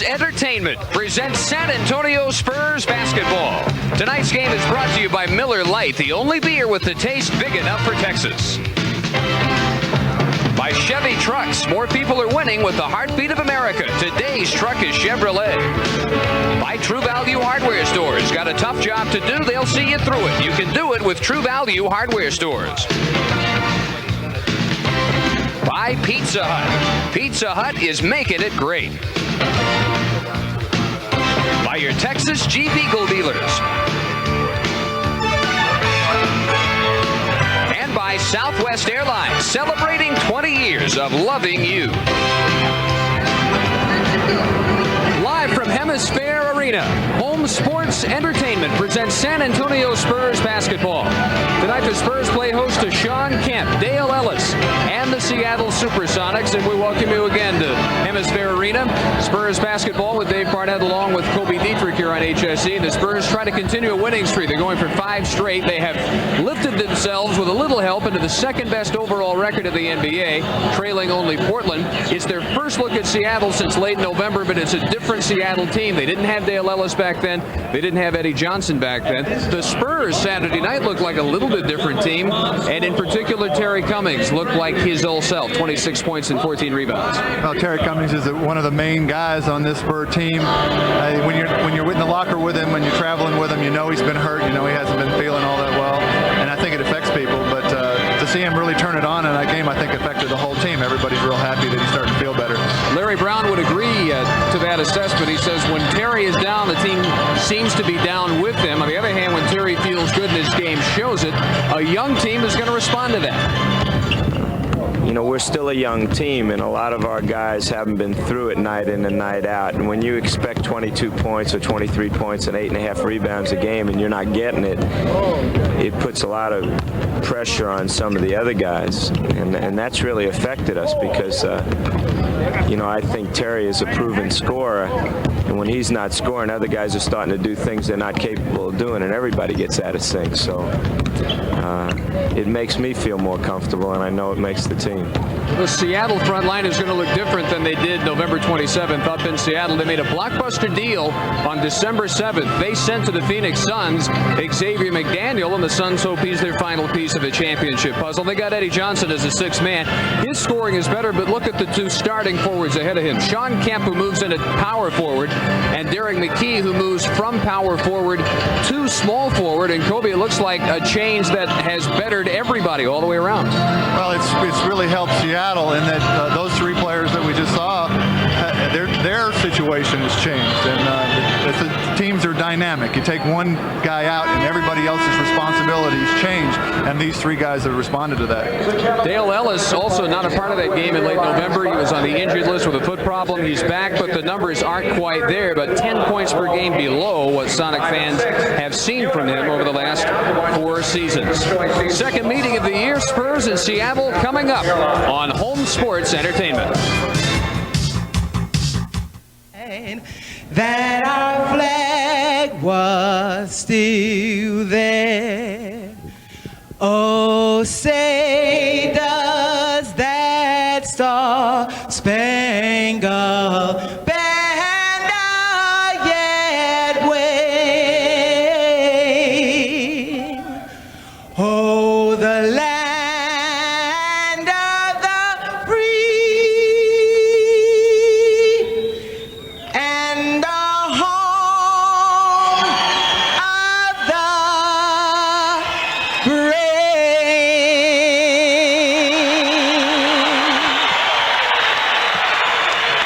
Entertainment presents San Antonio Spurs basketball. Tonight's game is brought to you by Miller Lite, the only beer with the taste big enough for Texas. By Chevy Trucks, more people are winning with the heartbeat of America. Today's truck is Chevrolet. By True Value Hardware Stores. Got a tough job to do, they'll see you through it. You can do it with True Value Hardware Stores. By Pizza Hut. Pizza Hut is making it great. By your Texas Jeep Eagle dealers. And by Southwest Airlines, celebrating 20 years of loving you. Live from Hemisphere Arena, Home Sports Entertainment presents San Antonio Spurs basketball. Tonight the Spurs play host to Sean Kemp, Dale Ellis, and the Seattle SuperSonics, and we welcome you again to Hemisphere Arena. Spurs basketball with Dave Barnett along with Kobe Dietrich here on HSE. The Spurs try to continue a winning streak. They're going for 5 straight. They have lifted themselves with a little help into the second best overall record of the NBA, trailing only Portland. It's their first look at Seattle since late November, but it's a different Seattle team. They didn't have Dale Ellis back then. They didn't have Eddie Johnson back then. The Spurs Saturday night looked like a little bit different team, and in particular Terry Cummings looked like his old self, 26 points and 14 rebounds. Well, Terry Cummings is one of the main guys on this Spur team. When you're in the locker with him, when you're traveling with him, you know he's been hurt, you know he hasn't been feeling all that well, and I think it affects people, but to see him really turn it on in that game, I think affected the whole team. Everybody's real happy that he's starting to feel better. Larry Brown would agree to that assessment. He says when Terry is down, the team seems to be down with him. On the other hand, when Terry feels good and his game shows it, a young team is going to respond to that. You know, we're still a young team, and a lot of our guys haven't been through it night in and night out. And when you expect 22 points or 23 points and 8.5 rebounds a game and you're not getting it, it puts a lot of pressure on some of the other guys. And that's really affected us because, you know, I think Terry is a proven scorer. And when he's not scoring, other guys are starting to do things they're not capable of doing, and everybody gets out of sync. So it makes me feel more comfortable, and I know it makes the team. The Seattle front line is going to look different than they did November 27th up in Seattle. They made a blockbuster deal on December 7th. They sent to the Phoenix Suns Xavier McDaniel, and the Suns hope he's their final piece of the championship puzzle. They got Eddie Johnson as a 6th man. His scoring is better, but look at the 2 starting forwards ahead of him. Sean Kemp, who moves in at power forward, and Derek McKee, who moves from power forward to small forward. And Kobe, it looks like a change that has bettered everybody all the way around. Well, it's really helped Seattle in that those 3 players that we just saw, their situation has changed, and the teams are dynamic. You take one guy out, and everybody else's responsibilities change, and these 3 guys have responded to that. Dale Ellis also not a part of that game in late November. He was on the injured list with a foot problem. He's back, but the numbers aren't quite there, but 10 points per game below what Sonic fans have seen from him over the last 4 seasons. Second meeting of the year, Spurs in Seattle coming up on Home Sports Entertainment. That our flag was still there. Oh, say does that star-spangled banner yet wave? Oh, the land of the free and the home of the brave.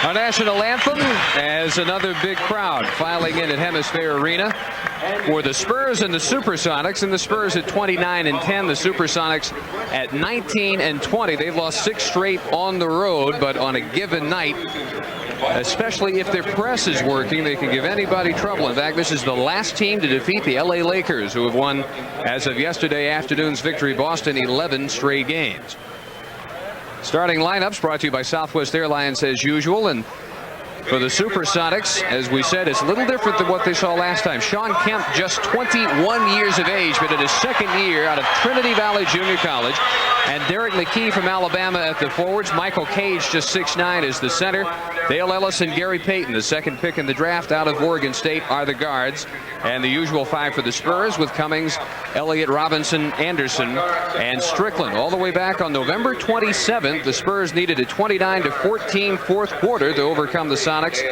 Our national anthem as another big crowd filing in at Hemisphere Arena for the Spurs and the SuperSonics, and the Spurs at 29-10, the SuperSonics at 19-20. They've lost 6 straight on the road, but on a given night, especially if their press is working, they can give anybody trouble. In fact, this is the last team to defeat the LA Lakers, who have won, as of yesterday afternoon's victory, Boston 11 straight games. Starting lineups brought to you by Southwest Airlines as usual, and for the SuperSonics, as we said, it's a little different than what they saw last time. Sean Kemp, just 21 years of age, but in his second year out of Trinity Valley Junior College. And Derek McKee from Alabama at the forwards. Michael Cage, just 6'9", is the center. Dale Ellis and Gary Payton, the second pick in the draft out of Oregon State, are the guards. And the usual five for the Spurs with Cummings, Elliott, Robinson, Anderson, and Strickland. All the way back on November 27th, the Spurs needed a 29-14 fourth quarter to overcome the Sonics,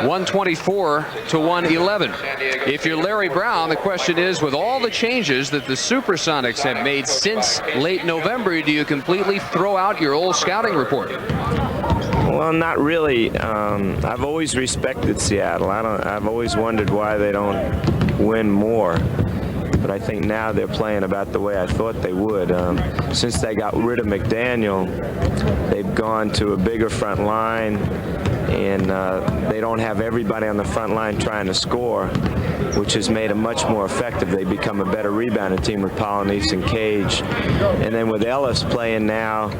124-111. If you're Larry Brown, the question is, with all the changes that the SuperSonics have made since late November, do you completely throw out your old scouting report? Well, not really. I've always respected Seattle. I've always wondered why they don't win more. But I think now they're playing about the way I thought they would. Since they got rid of McDaniel, they've gone to a bigger front line, and they don't have everybody on the front line trying to score, which has made them much more effective. They become a better rebounding team with Polonese and Cage. And then with Ellis playing now,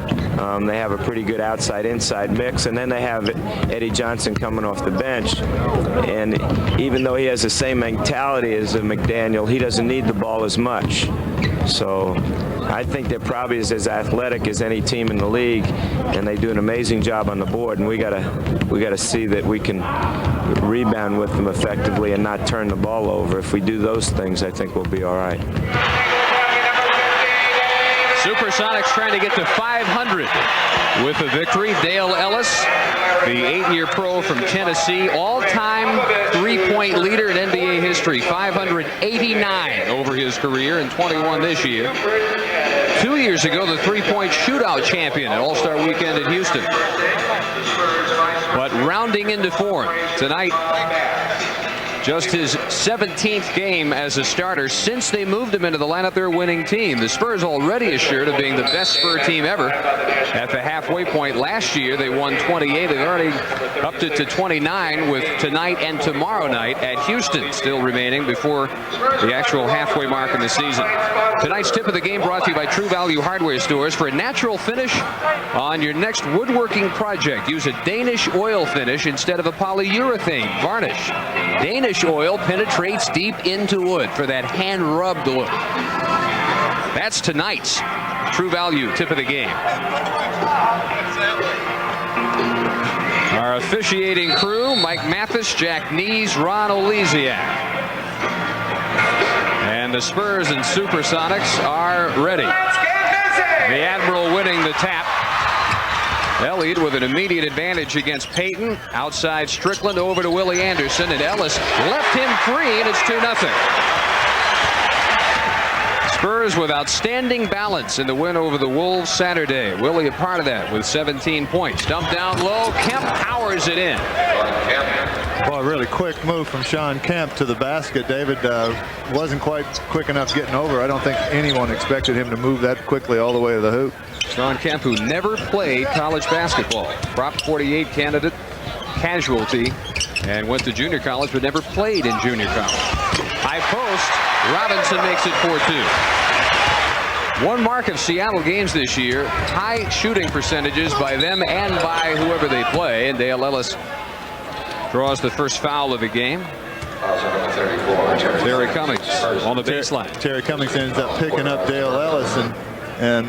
they have a pretty good outside-inside mix. And then they have Eddie Johnson coming off the bench. And even though he has the same mentality as McDaniel, he doesn't need the ball as much. So I think they're probably as athletic as any team in the league, and they do an amazing job on the board. And we gotta see that we can rebound with them effectively and not turn the ball over. If we do those things, I think we'll be all right. SuperSonics trying to get to 500 with a victory. Dale Ellis, the 8-year pro from Tennessee, all-time three-point leader in NBA history, 589 over his career and 21 this year. 2 years ago, the three-point shootout champion at All-Star Weekend in Houston. But rounding into form tonight, just his 17th game as a starter since they moved him into the lineup. Their winning team. The Spurs already assured of being the best Spur team ever at the halfway point. Last year they won 28. They've already upped it to 29 with tonight and tomorrow night at Houston still remaining before the actual halfway mark in the season. Tonight's tip of the game brought to you by True Value Hardware Stores. For a natural finish on your next woodworking project, use a Danish oil finish instead of a polyurethane varnish. Danish oil penetrates deep into wood for that hand-rubbed look. That's tonight's True Value tip of the game. Our officiating crew: Mike Mathis, Jack Nees, Ron Oleziak. And the Spurs and SuperSonics are ready. The Admiral winning the tap. Elliott with an immediate advantage against Payton. Outside Strickland over to Willie Anderson, and Ellis left him free, and it's 2-0. Spurs with outstanding balance in the win over the Wolves Saturday. Willie a part of that with 17 points. Dumped down low. Kemp powers it in. Well, a really quick move from Sean Kemp to the basket. David wasn't quite quick enough getting over. I don't think anyone expected him to move that quickly all the way to the hoop. Sean Kemp, who never played college basketball. Prop 48 candidate, casualty, and went to junior college but never played in junior college. High post. Robinson makes it 4-2. One mark of Seattle games this year, high shooting percentages by them and by whoever they play. And Dale Ellis draws the first foul of the game. Terry Cummings on the baseline. Terry Cummings ends up picking up Dale Ellis and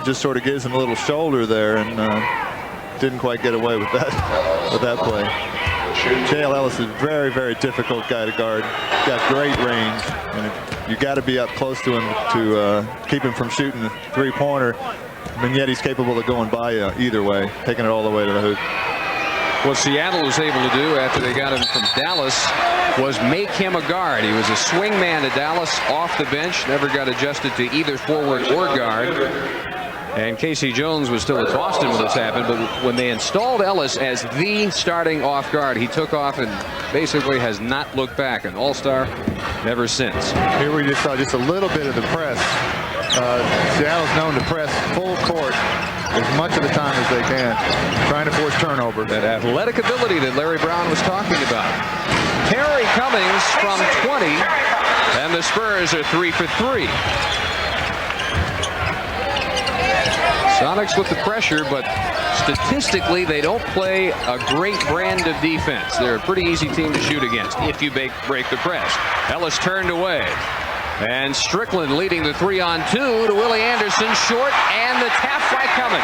just sort of gives him a little shoulder there, and didn't quite get away with that play. Dale Ellis is a very, very difficult guy to guard. Got great range, and you got to be up close to him to keep him from shooting the three-pointer. And yet he's capable of going by you either way, taking it all the way to the hoop. What Seattle was able to do after they got him from Dallas was make him a guard. He was a swing man at Dallas off the bench, never got adjusted to either forward or guard. And Casey Jones was still at Boston when this happened, but when they installed Ellis as the starting off guard, he took off and basically has not looked back. An all-star never since. Here we just saw just a little bit of the press. Seattle's known to press full court as much of the time as they can, trying to force turnover. That athletic ability that Larry Brown was talking about. Terry Cummings from 20, and the Spurs are 3 for 3. Sonics with the pressure, but statistically they don't play a great brand of defense. They're a pretty easy team to shoot against if you break the press. Ellis turned away. And Strickland leading the 3-on-2 to Willie Anderson, short, and the tap by Cummings.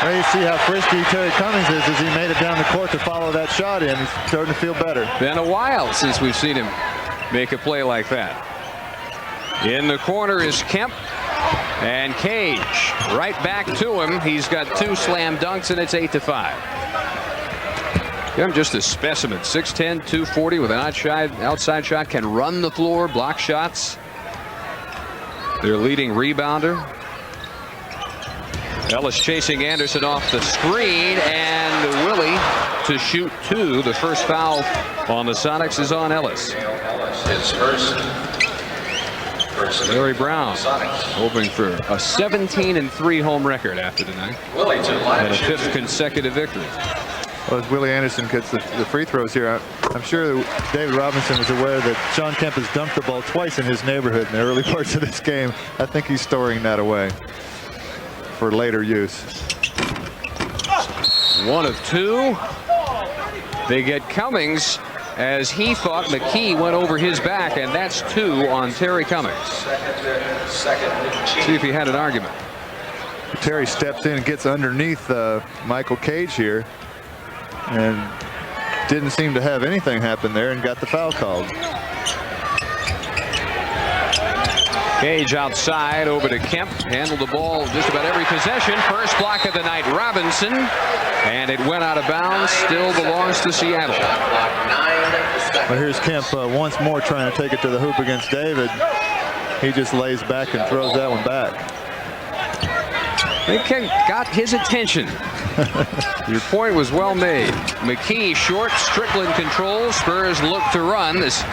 Well, you see how frisky Terry Cummings is as he made it down the court to follow that shot in. He's starting to feel better. Been a while since we've seen him make a play like that. In the corner is Kemp, and Cage right back to him. He's got 2 slam dunks, and it's 8-5. I'm just a specimen. 6'10", 240 with an outside shot, can run the floor, block shots. Their leading rebounder. Ellis chasing Anderson off the screen, and Willie to shoot 2. The first foul on the Sonics is on Ellis. His first. Larry Brown hoping for a 17-3 home record after tonight, and a 5th consecutive victory. Well, as Willie Anderson gets the free throws here, I'm sure that David Robinson was aware that Sean Kemp has dunked the ball twice in his neighborhood in the early parts of this game. I think he's storing that away for later use. 1 of 2. They get Cummings as he thought McKee went over his back, and that's 2 on Terry Cummings. See if he had an argument. Terry steps in and gets underneath Michael Cage here, and didn't seem to have anything happen there, and got the foul called. Cage outside over to Kemp. Handled the ball just about every possession. First block of the night, Robinson. And it went out of bounds. Still belongs to Seattle. Well, here's Kemp once more trying to take it to the hoop against David. He just lays back and throws that one back. They got his attention. Your point was well made. McKee short. Strickland controls. Spurs look to run. This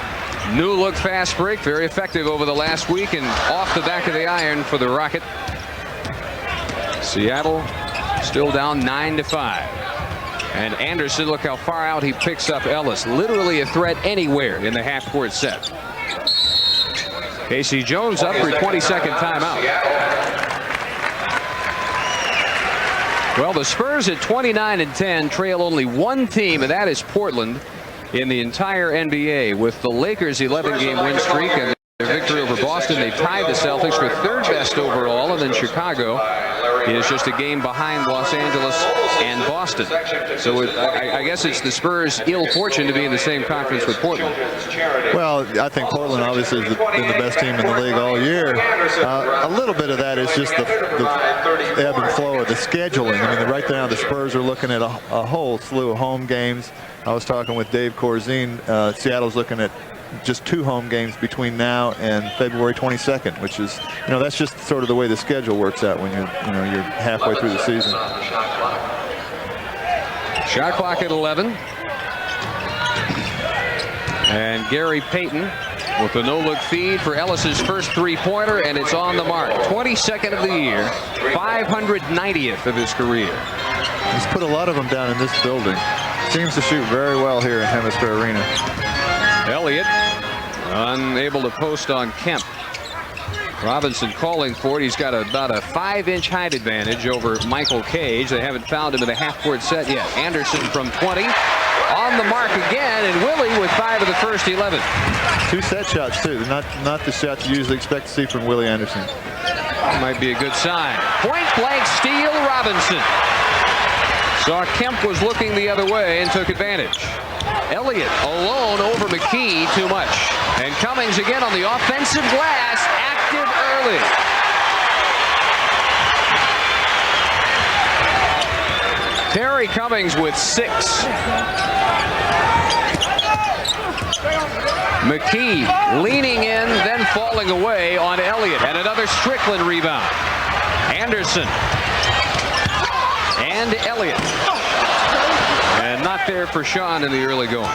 new look fast break, very effective over the last week, and off the back of the iron for the Rocket. Seattle still down 9-5. And Anderson, look how far out he picks up Ellis. Literally a threat anywhere in the half-court set. Casey Jones up for a 22nd timeout. Well, the Spurs at 29-10 trail only 1 team, and that is Portland, in the entire NBA, with the Lakers' 11-game win streak and their victory over Boston. They've tied the Celtics for 3rd best overall, and then Chicago is just a game behind Los Angeles and Boston. So I guess it's the Spurs' ill fortune to be in the same conference with Portland. Well, I think Portland obviously has been the best team in the league all year. A little bit of that is just the ebb and flow of the scheduling. I mean, right now the Spurs are looking at a whole slew of home games. I was talking with Dave Corzine. Seattle's looking at just 2 home games between now and February 22nd, which is, that's just sort of the way the schedule works out when you're halfway through the season. Shot clock at 11. And Gary Payton with a no-look feed for Ellis's first 3-pointer, and it's on the mark. 22nd of the year, 590th of his career. He's put a lot of them down in this building. Seems to shoot very well here in Hemisphere Arena. Elliott unable to post on Kemp. Robinson calling for it. He's got about a 5-inch height advantage over Michael Cage. They haven't found him in the half-court set yet. Anderson from 20. On the mark again, and Willie with 5 of the first 11. 2 set shots, too. Not the shots you usually expect to see from Willie Anderson. Might be a good sign. Point-blank steal, Robinson. Saw Kemp was looking the other way and took advantage. Elliott alone over McKee, too much. And Cummings again on the offensive glass, active early. Terry Cummings with 6. McKee leaning in, then falling away on Elliott, and another Strickland rebound. Anderson and Elliott. And not there for Sean in the early going.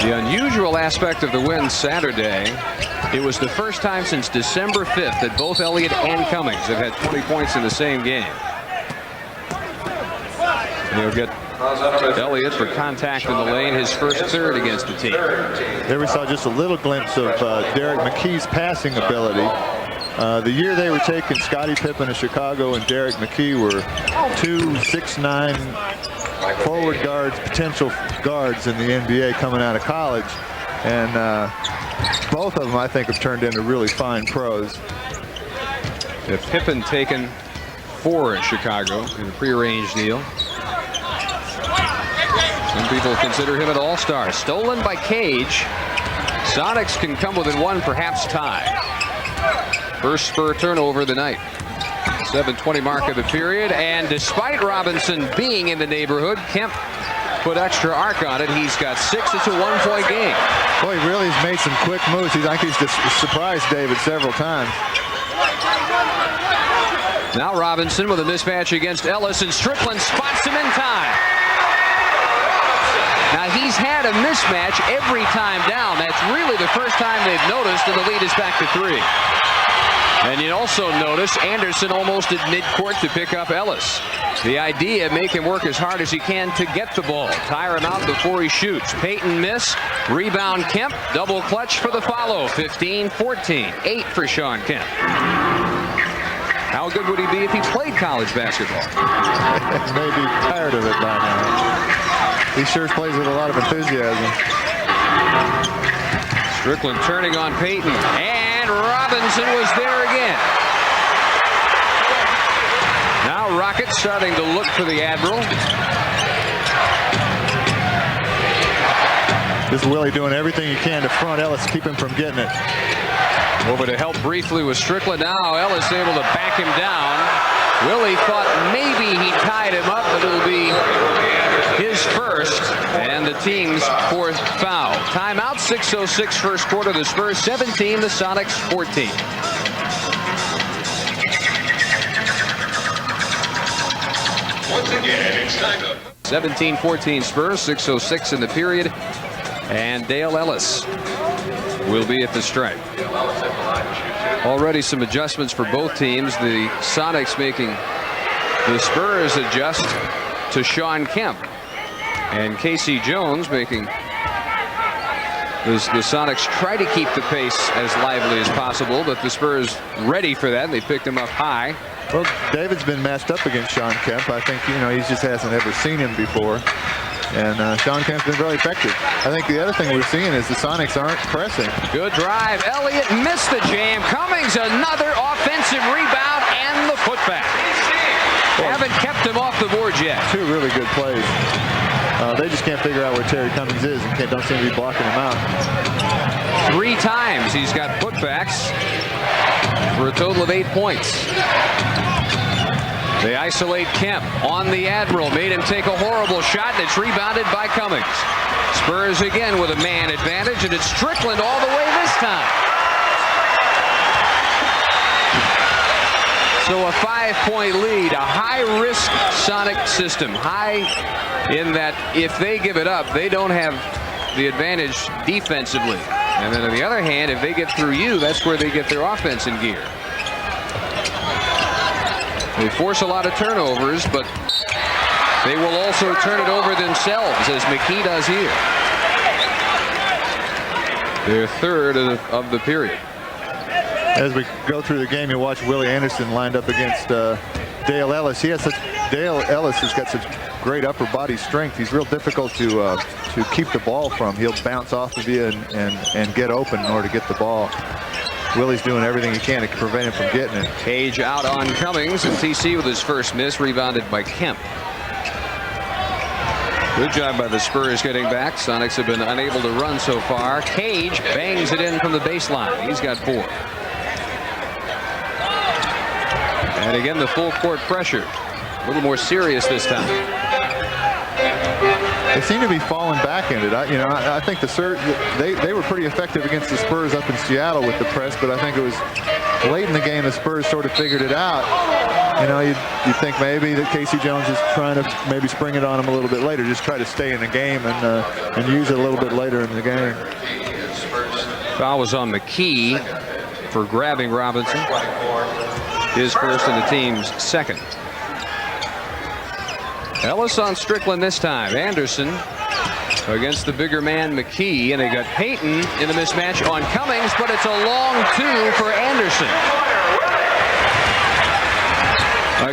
The unusual aspect of the win Saturday, it was the first time since December 5th that both Elliott and Cummings have had 20 points in the same game. They'll get Elliott for contact in the lane, his first 3rd against the team. There we saw just a little glimpse of Derek McKee's passing ability. The year they were taken, Scottie Pippen of Chicago and Derek McKee were 2, 6'9", forward guards, potential guards in the NBA coming out of college. And both of them, I think, have turned into really fine pros. If Pippen taken 4 in Chicago in a prearranged deal. Some people consider him an all-star. Stolen by Cage. Sonics can come within 1, perhaps tie. First Spur turnover of the night. 7:20 mark of the period, and despite Robinson being in the neighborhood, Kemp put extra arc on it. He's got 6. It's a 1-point game. Boy, he really has made some quick moves. I think he's just surprised David several times. Now Robinson with a mismatch against Ellis, and Strickland spots him in time. Now he's had a mismatch every time down. That's really the first time they've noticed, and the lead is back to 3. And you also notice Anderson almost at midcourt to pick up Ellis. The idea, make him work as hard as he can to get the ball. Tire him out before he shoots. Payton miss. Rebound Kemp. Double clutch for the follow. 15-14. 8 for Sean Kemp. How good would he be if he played college basketball? Maybe tired of it by now. He sure plays with a lot of enthusiasm. Strickland turning on Payton. And Robinson was there again. Now Rocket starting to look for the Admiral. This is Willie doing everything he can to front Ellis, keep him from getting it. Over to help briefly with Strickland. Now Ellis able to back him down. Willie thought maybe he tied him up, but it'll be his first and the team's 4th foul. Timeout. 6:06 first quarter. The Spurs 17, the Sonics 14. Once again, it's time to 17-14 Spurs. 6:06 in the period, and Dale Ellis will be at the stripe. Already some adjustments for both teams. The Sonics making the Spurs adjust to Sean Kemp, and Casey Jones making the Sonics try to keep the pace as lively as possible, but the Spurs ready for that, and they picked him up high. Well, David's been matched up against Sean Kemp. I think, he just hasn't ever seen him before. And Sean Kemp's been really effective. I think the other thing we're seeing is the Sonics aren't pressing. Good drive. Elliott missed the jam. Cummings another offensive rebound and the putback. Haven't kept him off the board yet. 2 really good plays. They just can't figure out where Terry Cummings is and don't seem to be blocking him out. 3 times he's got putbacks for a total of 8 points. They isolate Kemp on the Admiral. Made him take a horrible shot, and it's rebounded by Cummings. Spurs again with a man advantage, and it's Strickland all the way this time. So a 5-point lead, a high-risk Sonic system. High in that if they give it up, they don't have the advantage defensively. And then on the other hand, if they get through you, that's where they get their offense in gear. They force a lot of turnovers, but they will also turn it over themselves, as McKee does here. Their 3rd of the period. As we go through the game, you watch Willie Anderson lined up against Dale Ellis. Dale Ellis has got such great upper body strength. He's real difficult to keep the ball from. He'll bounce off of you and get open in order to get the ball. Willie's doing everything he can to prevent him from getting it. Cage out on Cummings, and TC with his first miss, rebounded by Kemp. Good job by the Spurs getting back. Sonics have been unable to run so far. Cage bangs it in from the baseline. He's got 4. And again, the full court pressure. A little more serious this time. They seem to be falling back in it. I think they were pretty effective against the Spurs up in Seattle with the press, but I think it was late in the game the Spurs sort of figured it out. You think maybe that Casey Jones is trying to maybe spring it on them a little bit later, just try to stay in the game and use it a little bit later in the game. Foul was on McKee for grabbing Robinson. His first and the team's 2nd. Ellis on Strickland this time. Anderson against the bigger man McKee, and they got Payton in the mismatch on Cummings, but it's a long 2 for Anderson.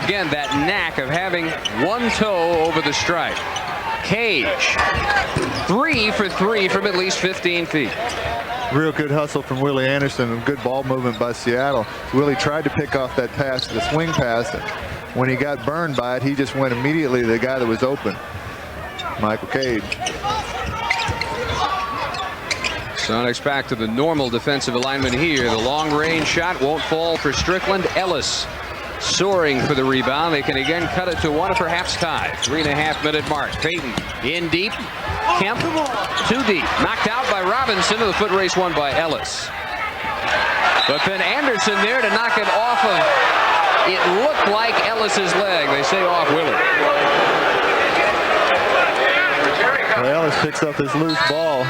Again, that knack of having one toe over the stripe. Cage, 3 for 3 from at least 15 feet. Real good hustle from Willie Anderson and good ball movement by Seattle. Willie tried to pick off that pass, the swing pass. When he got burned by it, he just went immediately to the guy that was open, Michael Cage. Sonics back to the normal defensive alignment here. The long-range shot won't fall for Strickland. Ellis soaring for the rebound. They can again cut it to one or perhaps tie. 3.5-minute mark. Payton in deep. Kemp too deep. Knocked out by Robinson. The foot race won by Ellis. But then Anderson there to knock it off of, it looked like Ellis's leg. They say off Willie. Well, Ellis picks up this loose ball.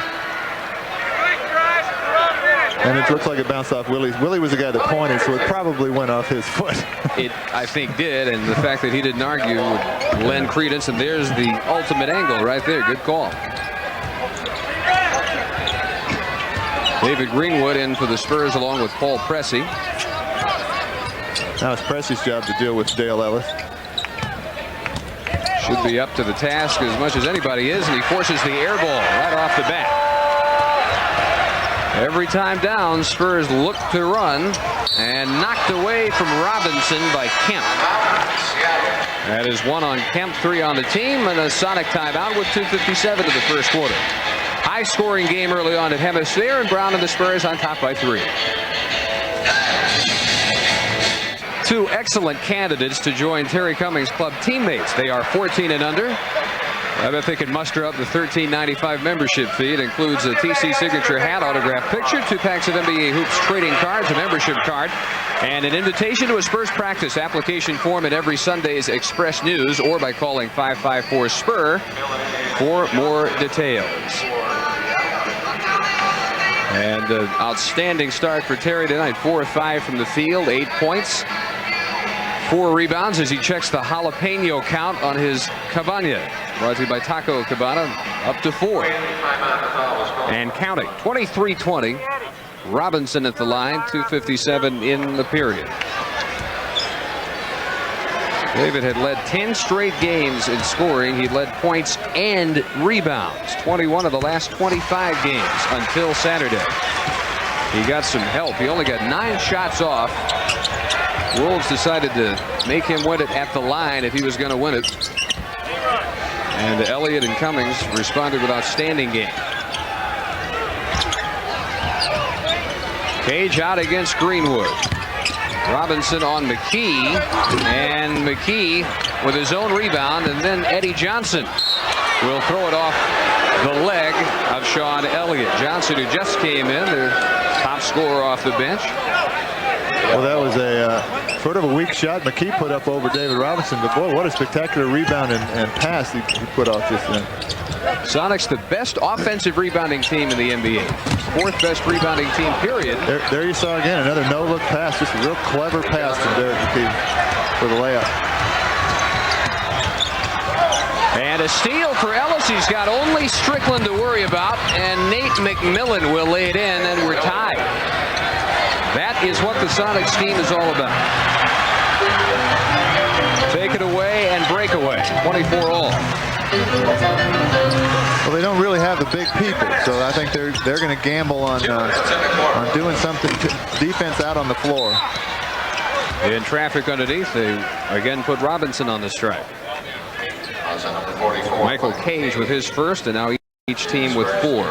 And it looks like it bounced off Willie's. Willie was the guy that pointed, so it probably went off his foot. It, I think, did, and the fact that he didn't argue would lend credence, and there's the ultimate angle right there. Good call. David Greenwood in for the Spurs along with Paul Pressey. Now it's Pressey's job to deal with Dale Ellis. Should be up to the task as much as anybody is, and he forces the air ball right off the bat. Every time down, Spurs look to run, and knocked away from Robinson by Kemp. That is 1 on Kemp, 3 on the team, and a Sonic timeout with 2:57 to the first quarter. High-scoring game early on at Hemisphere, and Brown and the Spurs on top by 3. Two excellent candidates to join Terry Cummings' club teammates. They are 14 and under. I bet they could muster up the $13.95 membership fee. It includes a TC signature hat, autographed picture, 2 packs of NBA Hoops trading cards, a membership card, and an invitation to a Spurs practice. Application form in every Sunday's Express News or by calling 554-SPUR for more details. And an outstanding start for Terry tonight. 4 of 5 from the field, 8 points. 4 rebounds as he checks the jalapeno count on his Cabana. Brought to you by Taco Cabana, up to 4. And counting. 23-20. Robinson at the line, 2:57 in the period. David had led 10 straight games in scoring. He led points and rebounds. 21 of the last 25 games until Saturday. He got some help. He only got 9 shots off. Wolves decided to make him win it at the line if he was going to win it. And Elliott and Cummings responded with outstanding game. Cage out against Greenwood. Robinson on McKee, and McKee with his own rebound, and then Eddie Johnson will throw it off the leg of Sean Elliott. Johnson, who just came in, their top scorer off the bench. Well, that was a sort of a weak shot McKee put up over David Robinson, but boy, what a spectacular rebound and pass he put off just then. Sonics, the best offensive rebounding team in the NBA. 4th best rebounding team, period. There you saw again another no-look pass, just a real clever pass from Derek McKee for the layup. And a steal for Ellis. He's got only Strickland to worry about, and Nate McMillan will lay it in, and we're tied. That is what the Sonics team is all about. Take it away and break away. 24 all. Well, they don't really have the big people, so I think they're going to gamble on doing something defense out on the floor. In traffic underneath, they again put Robinson on the strike. Michael Cage with his first, and now each team with 4.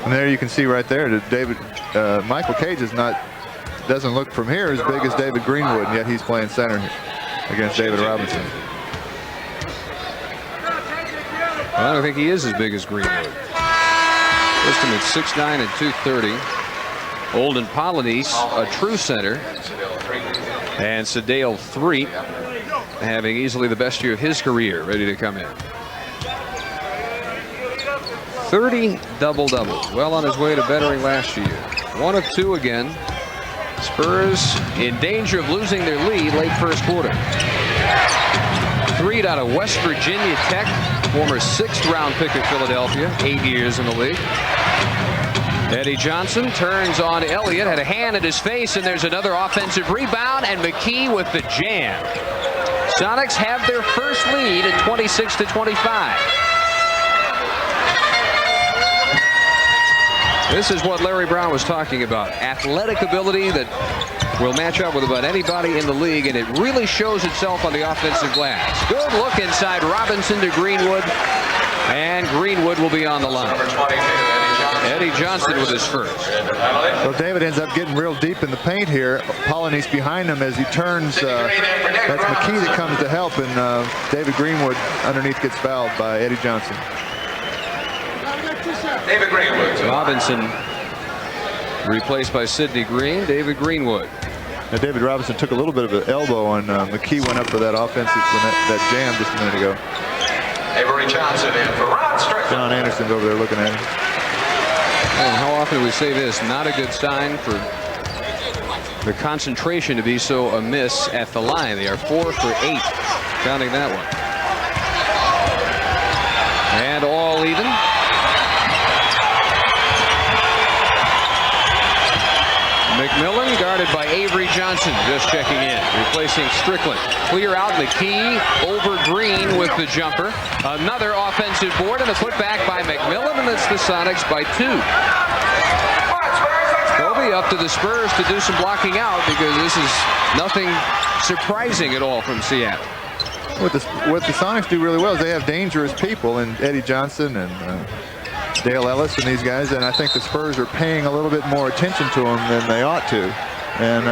And there you can see right there that Michael Cage doesn't look from here as big as David Greenwood, and yet he's playing center against David Robinson. Well, I don't think he is as big as Greenwood. Listed at 6'9" and 230. Olden Polynice, a true center, and Sedale 3, having easily the best year of his career, ready to come in. 30 double-doubles, well on his way to bettering last year. 1 of 2 again. Spurs in danger of losing their lead late first quarter. 3 out of West Virginia Tech, former 6th round pick of Philadelphia, 8 years in the league. Eddie Johnson turns on Elliott, had a hand at his face, and there's another offensive rebound, and McKee with the jam. Sonics have their first lead at 26-25. This is what Larry Brown was talking about. Athletic ability that will match up with about anybody in the league, and it really shows itself on the offensive glass. Good look inside Robinson to Greenwood, and Greenwood will be on the line. Eddie Johnson with his first. So David ends up getting real deep in the paint here. Polynice behind him as he turns. That's McKee that comes to help, and David Greenwood underneath gets fouled by Eddie Johnson. David Greenwood. Robinson replaced by Sidney Green. David Greenwood. Now David Robinson took a little bit of an elbow on McKee, went up for that offensive that jam just a minute ago. Avery Johnson in for Ron Strickland. John Anderson's over there looking at him. And how often do we say this? Not a good sign for the concentration to be so amiss at the line. They are 4 for 8, counting that one. And all even. McMillan guarded by Avery Johnson, just checking in, replacing Strickland. Clear out McKee over Green with the jumper. Another offensive board and a putback by McMillan, and it's the Sonics by 2. They'll be up to the Spurs to do some blocking out, because this is nothing surprising at all from Seattle. What the Sonics do really well is they have dangerous people in Eddie Johnson and Dale Ellis and these guys, and I think the Spurs are paying a little bit more attention to them than they ought to, and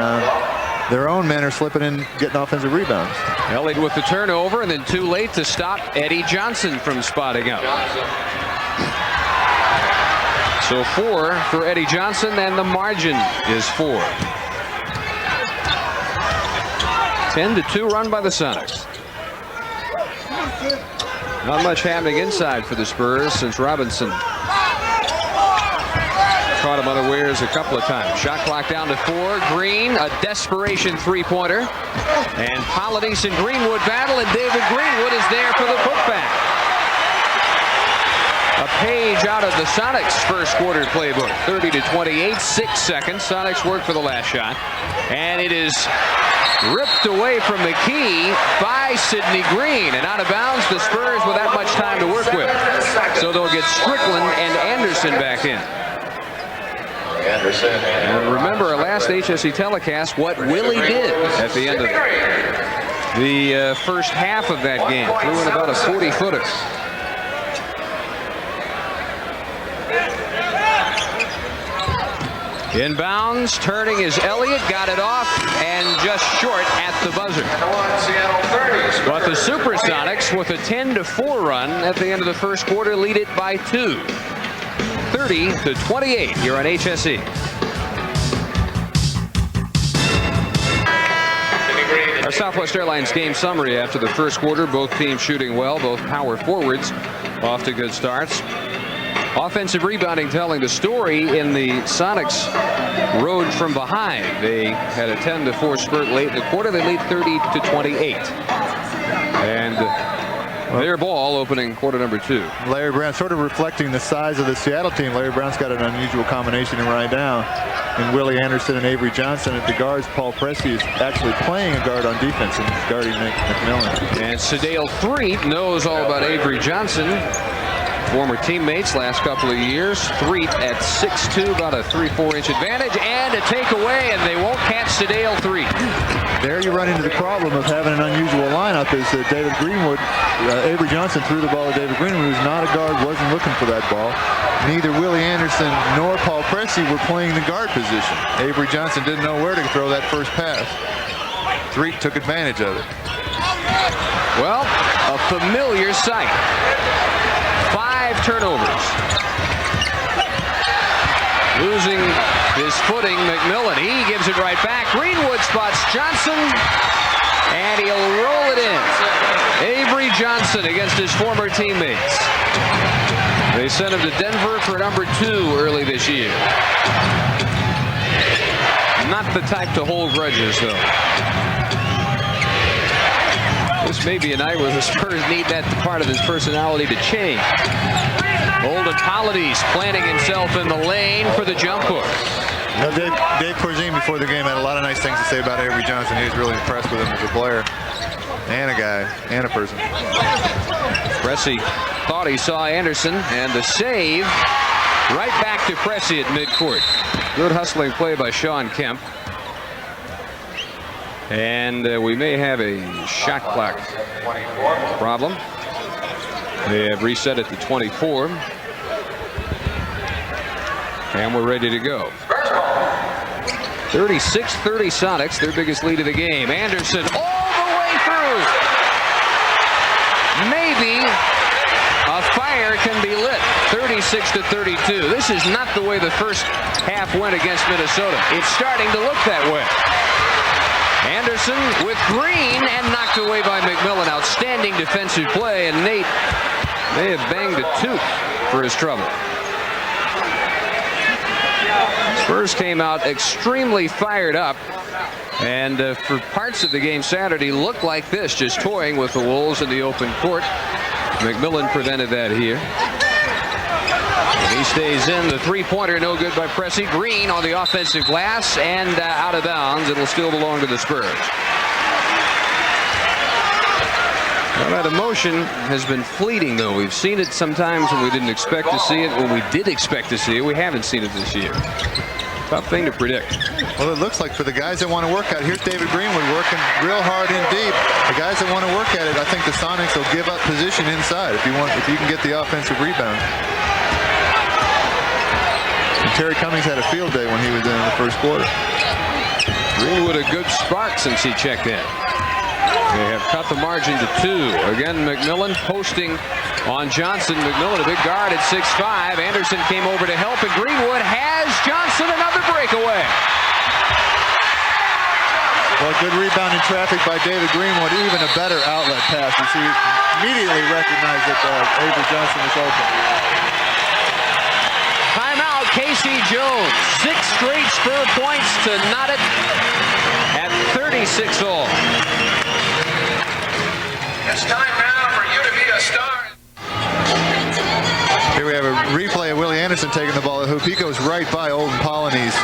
their own men are slipping in, getting offensive rebounds. Elliott with the turnover, and then too late to stop Eddie Johnson from spotting up. So 4 for Eddie Johnson, and the margin is 4. 10-2 run by the Sonics. Not much happening inside for the Spurs since Robinson caught him unawares a couple of times. Shot clock down to 4. Green, a desperation three-pointer. And Polynice and Greenwood battle, and David Greenwood is there for the putback. A page out of the Sonics' first quarter playbook. 30-28, 6 seconds. Sonics work for the last shot. And it is ripped away from McKee by Sidney Green, and out of bounds. The Spurs with that much time to work with. So they'll get Strickland and Anderson back in. And remember our last HSE telecast, what Willie did at the end of the first half of that game. Threw in about a 40-footer. Inbounds, turning is Elliott, got it off, and just short at the buzzer. But the SuperSonics, with a 10-4 run at the end of the first quarter, lead it by 2. 30-28 here on HSE. Our Southwest Airlines game summary after the first quarter. Both teams shooting well, both power forwards off to good starts. Offensive rebounding telling the story in the Sonics road from behind. They had a 10-4 spurt late in the quarter. They lead 30-28. And their ball opening quarter number 2. Larry Brown sort of reflecting the size of the Seattle team. Larry Brown's got an unusual combination right now. And Willie Anderson and Avery Johnson at the guards. Paul Pressey is actually playing a guard on defense and he's guarding McMillan. And Sedale Threet knows all about Avery Johnson. Former teammates last couple of years. Threet at 6'2", about a 3-4-inch advantage, and a takeaway, and they won't catch Sedale Threet. There you run into the problem of having an unusual lineup. Is David Greenwood, Avery Johnson threw the ball to David Greenwood, who's not a guard, wasn't looking for that ball. Neither Willie Anderson nor Paul Pressey were playing the guard position. Avery Johnson didn't know where to throw that first pass. Threet took advantage of it. Well, a familiar sight. 5 turnovers. Losing his footing, McMillan. He gives it right back. Greenwood spots Johnson, and he'll roll it in. Avery Johnson against his former teammates. They sent him to Denver for number 2 early this year. Not the type to hold grudges, though. This may be a night where the Spurs need that part of his personality to change. Holden Polynice planting himself in the lane for the jump hook. No, Dave Corzine before the game had a lot of nice things to say about Avery Johnson. He was really impressed with him as a player and a guy and a person. Pressey thought he saw Anderson, and the save right back to Pressey at midcourt. Good hustling play by Sean Kemp. And we may have a shot clock problem. They have reset it to 24. And we're ready to go. 36-30 Sonics, their biggest lead of the game. Anderson all the way through. Maybe a fire can be lit. 36-32. This is not the way the first half went against Minnesota. It's starting to look that way. Anderson with Green and knocked away by McMillan. Outstanding defensive play, and Nate may have banged a tooth for his trouble. Spurs came out extremely fired up, and for parts of the game Saturday looked like this, just toying with the Wolves in the open court. McMillan prevented that here. And he stays in. The three-pointer no good by Pressey. Green on the offensive glass and out of bounds. It'll still belong to the Spurs. Well, that emotion has been fleeting, though. We've seen it sometimes when we didn't expect to see it. When we did expect to see it, we haven't seen it this year. Tough thing to predict. Well, it looks like for the guys that want to work out, here's David Greenwood working real hard in deep. The guys that want to work at it, I think the Sonics will give up position inside if you can get the offensive rebound. And Terry Cummings had a field day when he was in the first quarter. Greenwood a good spark since he checked in. They have cut the margin to 2. Again, McMillan posting on Johnson. McMillan, a big guard at 6'5". Anderson came over to help, and Greenwood has Johnson. Another breakaway. Well, good rebound in traffic by David Greenwood. Even a better outlet pass. You see, immediately recognized that Avery Johnson was open. Timeout, Casey Jones. 6 straight Spur points to knot it at 36 all. It's time now for you to be a star. Here we have a replay of Willie Anderson taking the ball at hoop. He goes right by Olden Polynice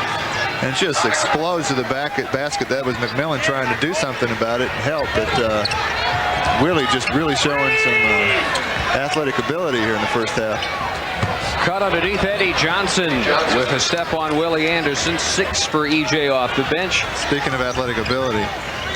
and just explodes to the basket. That was McMillan trying to do something about it and help, but Willie just really showing some athletic ability here in the first half. Cut underneath Eddie Johnson with a step on Willie Anderson. 6 for EJ off the bench. Speaking of athletic ability,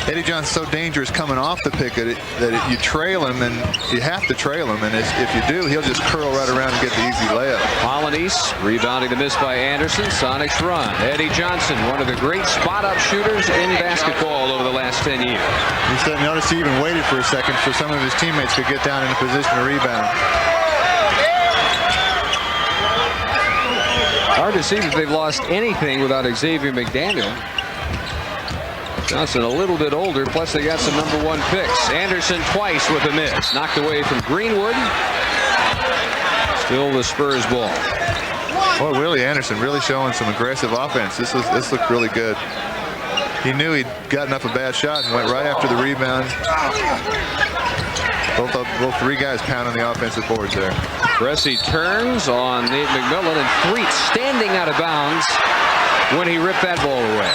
Eddie Johnson's so dangerous coming off the pick that you trail him, and you have to trail him, and if you do, he'll just curl right around and get the easy layup. Polynice rebounding the miss by Anderson. Sonics run. Eddie Johnson, one of the great spot-up shooters in basketball over the last 10 years. He said, notice he even waited for a second for some of his teammates to get down in a position to rebound. Hard to see that they've lost anything without Xavier McDaniel. Johnson a little bit older, plus they got some #1 picks. Anderson twice with a miss. Knocked away from Greenwood. Still the Spurs ball. Boy, Willie Anderson really showing some aggressive offense. This looked really good. He knew he'd gotten up a bad shot and went right after the rebound. Both 3 guys pounding the offensive boards there. Pressey turns on Nate McMillan, and Threet standing out of bounds when he ripped that ball away.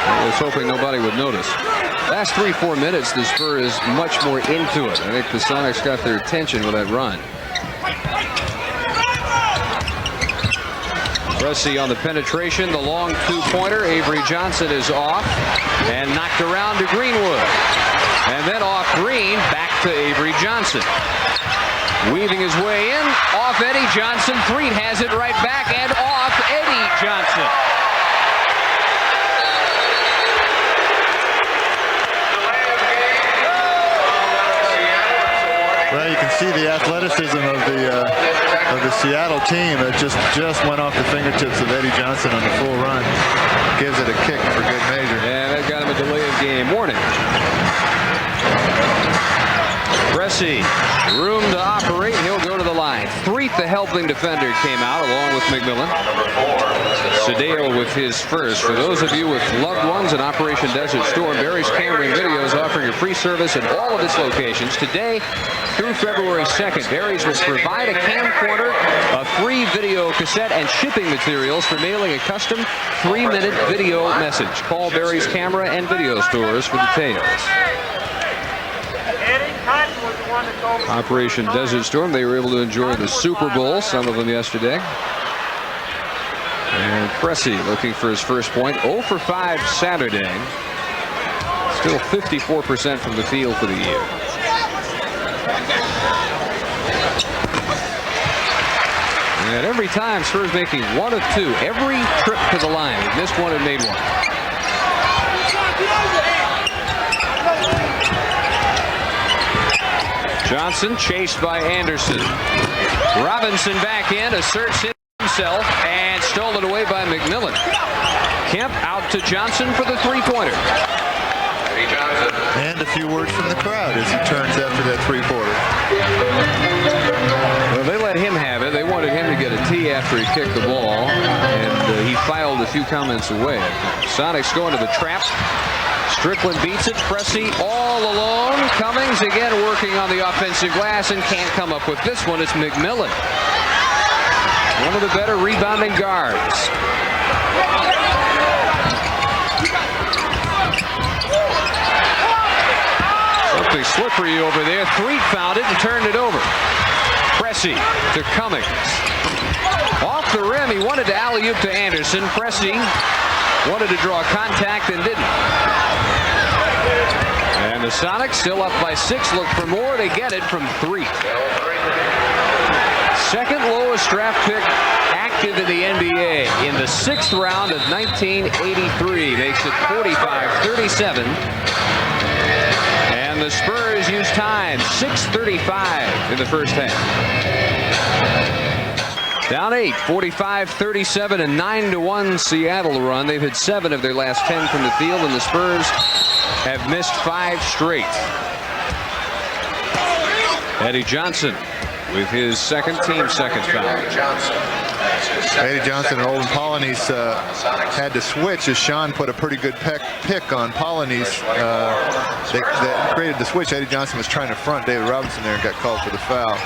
I was hoping nobody would notice. Last 3-4 minutes, the Spurs much more into it. I think the Sonics got their attention with that run. Pressey on the penetration, the long 2-pointer. Avery Johnson is off and knocked around to Greenwood. And then off Green, back to Avery Johnson. Weaving his way in, off Eddie Johnson. Threet has it right back and off Eddie Johnson. Well, you can see the athleticism of the Seattle team. It just went off the fingertips of Eddie Johnson on the full run. Gives it a kick for good measure. And that got him a delay of game warning. Pressey, room to operate. He'll go to front of the line. Threet, the helping defender, came out along with McMillan. Sadeo with his first. For those of you with loved ones in Operation Desert Storm, Barry's Camera and Videos offering a free service at all of its locations. Today through February 2nd, Barry's will provide a camcorder, a free video cassette, and shipping materials for mailing a custom 3-minute video message. Call Barry's Camera and Video stores for details. Operation Desert Storm, they were able to enjoy the Super Bowl, some of them yesterday. And Cressy looking for his first point. 0 for 5 Saturday. Still 54% from the field for the year. And every time Spurs making 1 of 2. Every trip to the line. They missed one and made one. Johnson chased by Anderson. Robinson back in, asserts himself, and stolen away by McMillan. Kemp out to Johnson for the three-pointer. And a few words from the crowd as he turns after that three-pointer. Well, they let him have it. They wanted him to get a tee after he kicked the ball, and he filed a few comments away. Sonics going to the trap. Strickland beats it. Cressy all alone. Cummings again working on the offensive glass and can't come up with this one. It's McMillan, one of the better rebounding guards. Something slippery over there. Threet found it and turned it over. Cressy to Cummings. Off the rim. He wanted to alley-oop to Anderson. Cressy wanted to draw contact and didn't. And the Sonics still up by 6. Look for more. They get it from 3. Second lowest draft pick active in the NBA in the 6th round of 1983. Makes it 45-37. And the Spurs use time. 6:35 in the first half. Down 8, 45-37, and 9-1 Seattle run. They've hit 7 of their last 10 from the field, and the Spurs have missed 5 straight. Eddie Johnson with his team second foul. Eddie Johnson and Olin Polynice had to switch as Sean put a pretty good pick on Polynice. That created the switch. Eddie Johnson was trying to front David Robinson there and got called for the foul.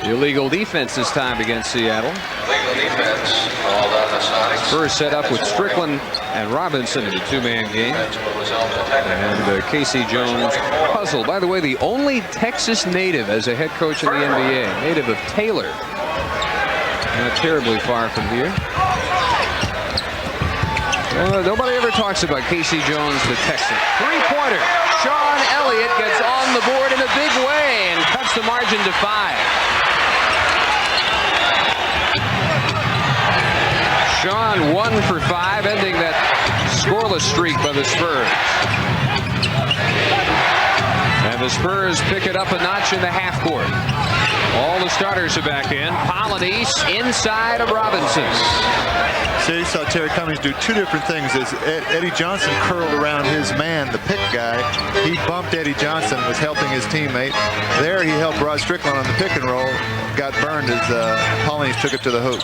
Illegal defense this time against Seattle. Illegal defense called on the Sonics. Spurs set up with Strickland and Robinson in the 2-man game. And Casey Jones puzzled. By the way, the only Texas native as a head coach in the NBA. Native of Taylor. Not terribly far from here. Nobody ever talks about Casey Jones, the Texan. Three-pointer. Sean Elliott gets on the board in a big way and cuts the margin to 5. Sean 1 for 5, ending that scoreless streak by the Spurs. And the Spurs pick it up a notch in the half court. All the starters are back in. Polynice inside of Robinson. So you saw Terry Cummings do 2 different things. As Eddie Johnson curled around his man, the pick guy, he bumped Eddie Johnson, was helping his teammate. There he helped Rod Strickland on the pick and roll. Got burned as Polynice took it to the hoop.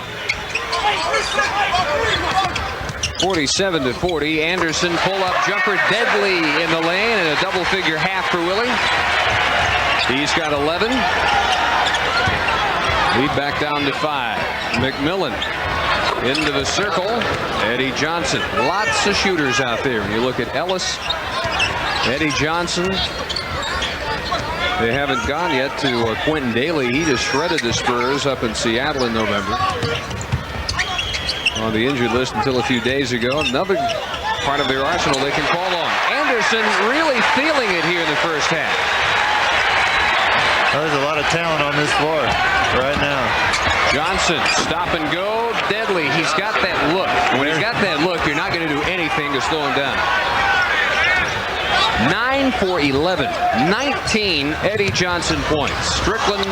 47-40. Anderson pull-up jumper, deadly in the lane, and a double-figure half for Willie. He's got 11. Lead back down to 5. McMillan into the circle. Eddie Johnson. Lots of shooters out there. When you look at Ellis, Eddie Johnson. They haven't gone yet to Quentin Daly. He just shredded the Spurs up in Seattle in November. On the injured list until a few days ago. Another part of their arsenal they can call on. Anderson really feeling it here in the first half. Well, there's a lot of talent on this floor right now. Johnson, stop and go, deadly. He's got that look. When he's got that look, you're not going to do anything to slow him down. 9 for 11. 19 Eddie Johnson points. Strickland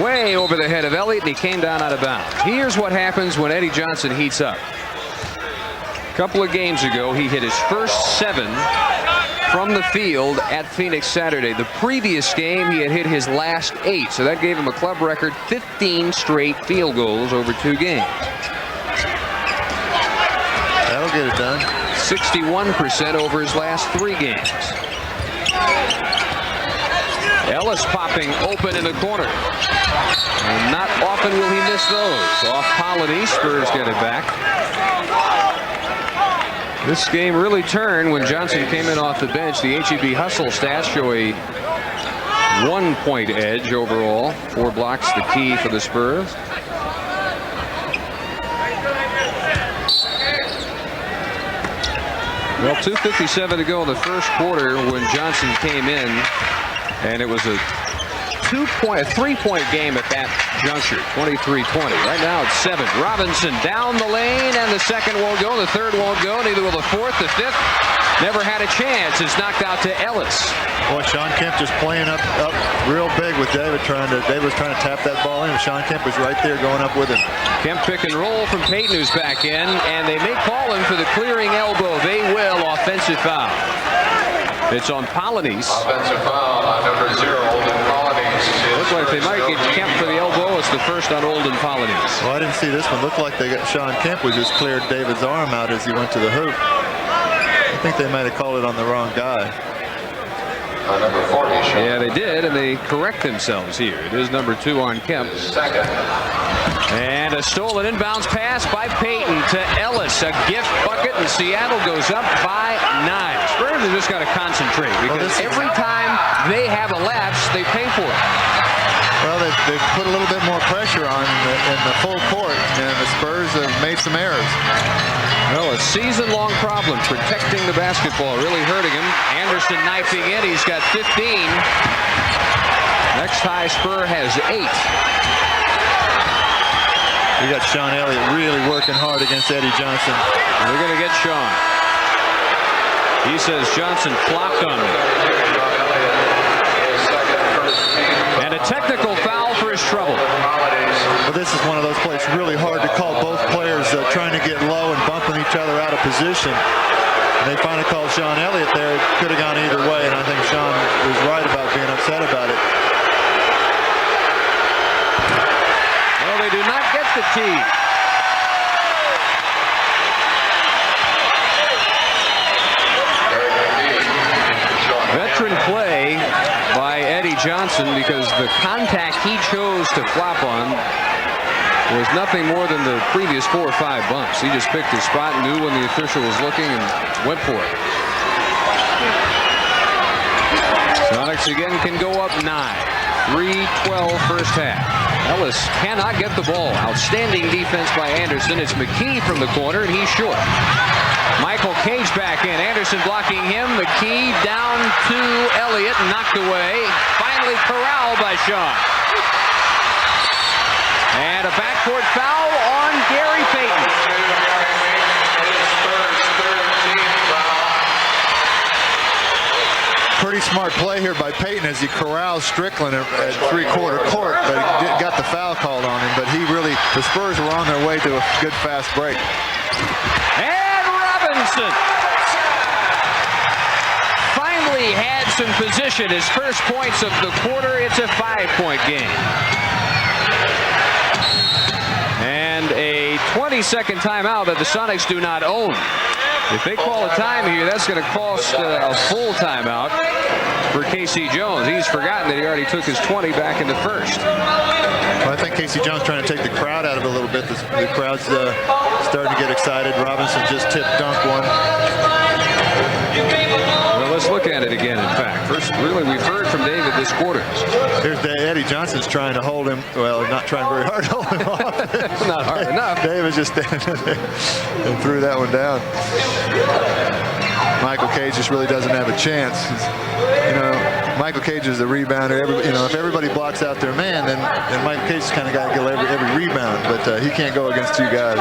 way over the head of Elliott, and he came down out of bounds. Here's what happens when Eddie Johnson heats up. A couple of games ago, he hit his first 7 from the field at Phoenix Saturday. The previous game, he had hit his last 8, so that gave him a club record 15 straight field goals over 2 games. That'll get it done. 61% over his last 3 games. Ellis popping open in the corner. And not often will he miss those. Off Polony, Spurs get it back. This game really turned when Johnson came in off the bench. The HEB hustle stats show a 1-point edge overall. 4 blocks the key for the Spurs. Well, 2:57 to go in the first quarter when Johnson came in, and it was a 3-point game at that juncture, 23-20. Right now it's 7. Robinson down the lane, and the second won't go, the third won't go, neither will the fourth, the fifth. Never had a chance. It's knocked out to Ellis. Boy, Sean Kemp just playing up real big with David. David was trying to tap that ball in, and Sean Kemp was right there going up with him. Kemp pick and roll from Payton, who's back in, and they may call him for the clearing elbow. They will. Offensive foul. It's on Polonies. Offensive foul on number 0, Olden Polonies. Looks like they might get Kemp for the elbow. It's the first on Olden Polonies. Well, I didn't see this one. Looked like they got Sean Kemp was just cleared David's arm out as he went to the hoop. I think they might have called it on the wrong guy. Number 40, Sean. Yeah, they did, and they correct themselves here. It is number 2 on Kemp. Second. And a stolen inbounds pass by Payton to Ellis. A gift bucket, and Seattle goes up by 9. Spurs have just got to concentrate, because every time they have a lapse, they pay for it. Well, they've put a little bit more pressure on in the full court, and the Spurs have made some errors. Well, a season-long problem protecting the basketball, really hurting him. Anderson knifing in. He's got 15. Next high Spur has 8. You got Sean Elliott really working hard against Eddie Johnson. They're going to get Sean. He says Johnson flopped on me. And a technical foul for his trouble. Well, this is one of those plays really hard to call. Both players trying to get low and bumping each other out of position. And they finally called Sean Elliott there. It could have gone either way, and I think Sean was right about being upset about it. Well, they do not get the tee. Veteran play by Eddie Johnson, because the contact he chose to flop on was nothing more than the previous 4 or 5 bumps. He just picked his spot and knew when the official was looking and went for it. Sonics again can go up 9. 3-12 first half. Ellis cannot get the ball. Outstanding defense by Anderson. It's McKee from the corner, and he's short. Michael Cage back in. Anderson blocking him. McKee down to Elliott, knocked away. Finally corralled by Shaw. And a backcourt foul on Gary Payton. Pretty smart play here by Payton as he corrals Strickland at 3/4 court, but he got the foul called on him. But the Spurs were on their way to a good fast break. And Robinson finally had some position. His first points of the quarter. It's a 5-point game. And a 20-second timeout that the Sonics do not own. If they call a time here, that's going to cost a full timeout for K.C. Jones. He's forgotten that he already took his 20 back in the first. Well, I think K.C. Jones trying to take the crowd out of it a little bit. The crowd's starting to get excited. Robinson just tipped dunk one. Well, let's look at it again, in fact. First, really, we've heard from David this quarter. Here's Eddie Johnson's trying to hold him. Well, not trying very hard to hold him off. Not hard enough. David's just standing there and threw that one down. Michael Cage just really doesn't have a chance. Michael Cage is a rebounder. If everybody blocks out their man, then Michael Cage has kind of got to get every rebound. But he can't go against 2 guys.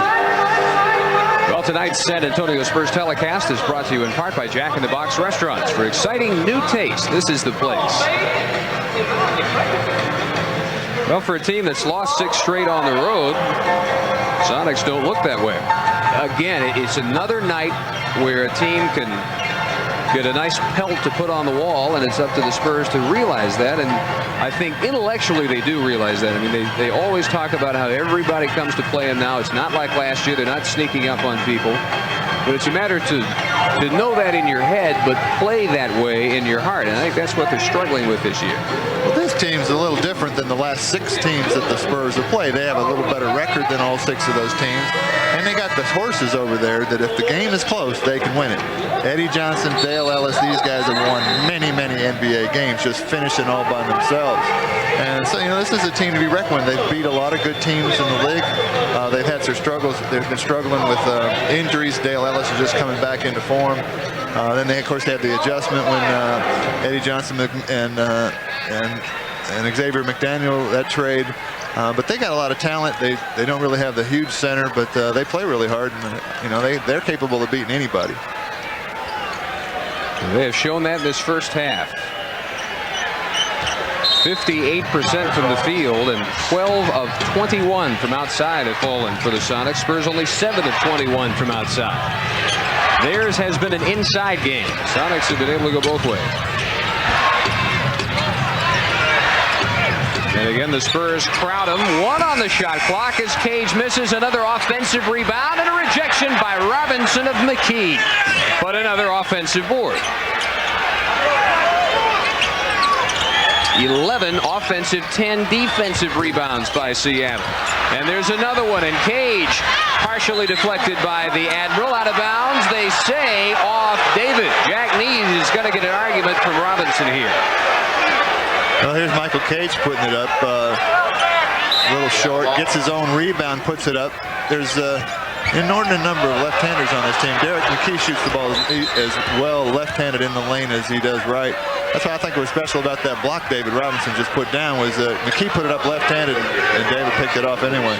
Well, tonight's San Antonio Spurs telecast is brought to you in part by Jack in the Box Restaurants. For exciting new taste, this is the place. Well, for a team that's lost 6 straight on the road, Sonics don't look that way. Again, it's another night where a team can get a nice pelt to put on the wall, and it's up to the Spurs to realize that. And I think intellectually they do realize that. I mean, they always talk about how everybody comes to play them now. It's not like last year. They're not sneaking up on people. But it's a matter to know that in your head, but play that way in your heart. And I think that's what they're struggling with this year. Well, this team's a little different than the last 6 teams that the Spurs have played. They have a little better record than all 6 of those teams. And they got the horses over there that if the game is close, they can win it. Eddie Johnson, Dale Ellis, these guys have won many, many NBA games, just finishing all by themselves. And so, you know, this is a team to be reckoned with. They've beat a lot of good teams in the league. They've had some struggles. They've been struggling with injuries. Dale Ellis is just coming back into form. Then they, of course, had the adjustment when Eddie Johnson and Xavier McDaniel, that trade. But they got a lot of talent. They don't really have the huge center, but they play really hard, and you know they're capable of beating anybody. They have shown that in this first half. 58% from the field and 12 of 21 from outside have fallen for the Sonics. Spurs only 7 of 21 from outside. Theirs has been an inside game. Sonics have been able to go both ways. And again, the Spurs crowd him. 1 on the shot clock as Cage misses. Another offensive rebound and a rejection by Robinson of McKee. But another offensive board. 11 offensive, 10 defensive rebounds by Seattle. And there's another one, and Cage partially deflected by the Admiral. Out of bounds, they say, off David. Jack Nees is going to get an argument from Robinson here. Well, here's Michael Cage putting it up. A little short, gets his own rebound, puts it up. There's an inordinate number of left-handers on this team. Derek McKee shoots the ball as well left-handed in the lane as he does right. That's why I think what's special about that block David Robinson just put down was McKee put it up left-handed and David picked it off anyway.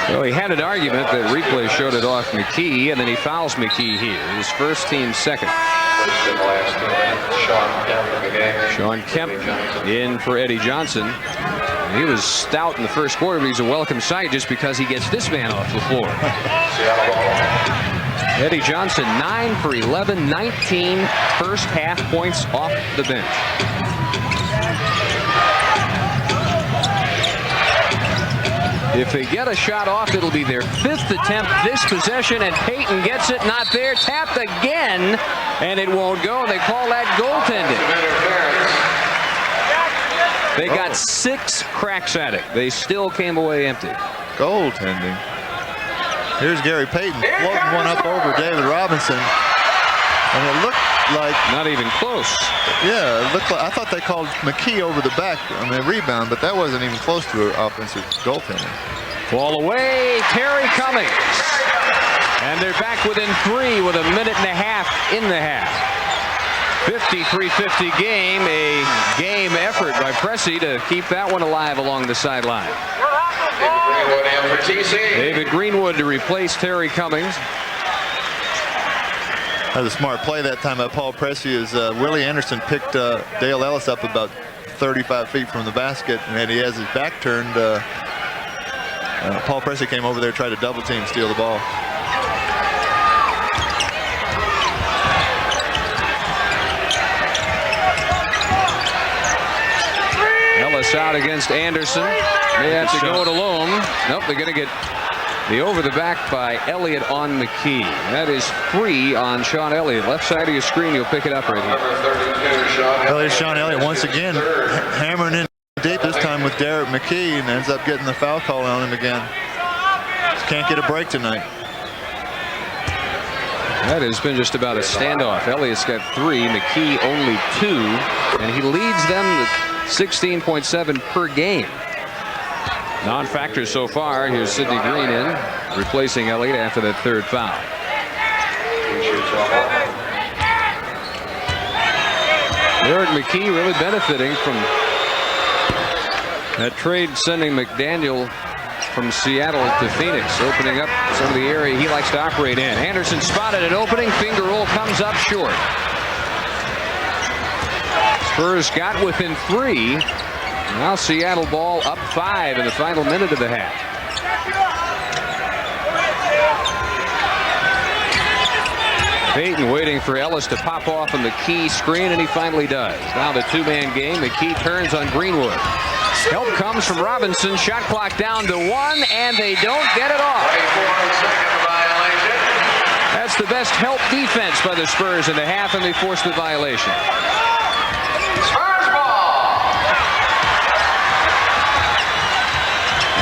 Well, he had an argument that replay showed it off McKee, and then he fouls McKee here. His first team second. Sean Kemp in for Eddie Johnson. He was stout in the first quarter, but he's a welcome sight just because he gets this man off the floor. Eddie Johnson 9 for 11, 19 first half points off the bench. If they get a shot off, it'll be their 5th attempt this possession, and Payton gets it, not there, tapped again, and it won't go, and they call that goaltending. They got 6 cracks at it. They still came away empty. Goaltending. Here's Gary Payton floating one up over David Robinson, and it looked like not even close. Yeah, it looked like, I thought they called McKee over the back on the rebound, but that wasn't even close to an offensive goaltending. Ball away, Terry Cummings, and they're back within 3 with a minute and a half in the half. 53-50 game, a game effort by Pressey to keep that one alive along the sideline. David Greenwood to replace Terry Cummings. That was a smart play that time by Paul Pressey as Willie Anderson picked Dale Ellis up about 35 feet from the basket, and he has his back turned. Paul Pressey came over there, tried to double team, steal the ball. Ellis out against Anderson. They have to go it alone. Nope, they're going to get the over the back by Elliott on McKee. That is 3 on Sean Elliott. Left side of your screen, you'll pick it up right here. Well, there's Sean Elliott once again hammering in deep, this time with Derek McKee, and ends up getting the foul call on him again. Just can't get a break tonight. That has been just about a standoff. Elliott's got 3, McKee only 2, and he leads them to 16.7 per game. Non-factors so far. Here's Sidney Green in, replacing Elliott after that 3rd foul. Derek McKee really benefiting from that trade, sending McDaniel from Seattle to Phoenix, opening up some of the area he likes to operate in. Anderson spotted an opening, finger roll comes up short. Spurs got within 3. Now Seattle ball up 5 in the final minute of the half. Payton waiting for Ellis to pop off on the key screen, and he finally does. Now the two-man game. The key turns on Greenwood. Help comes from Robinson. Shot clock down to 1, and they don't get it off. That's the best help defense by the Spurs in the half, and they force the violation. Spurs ball.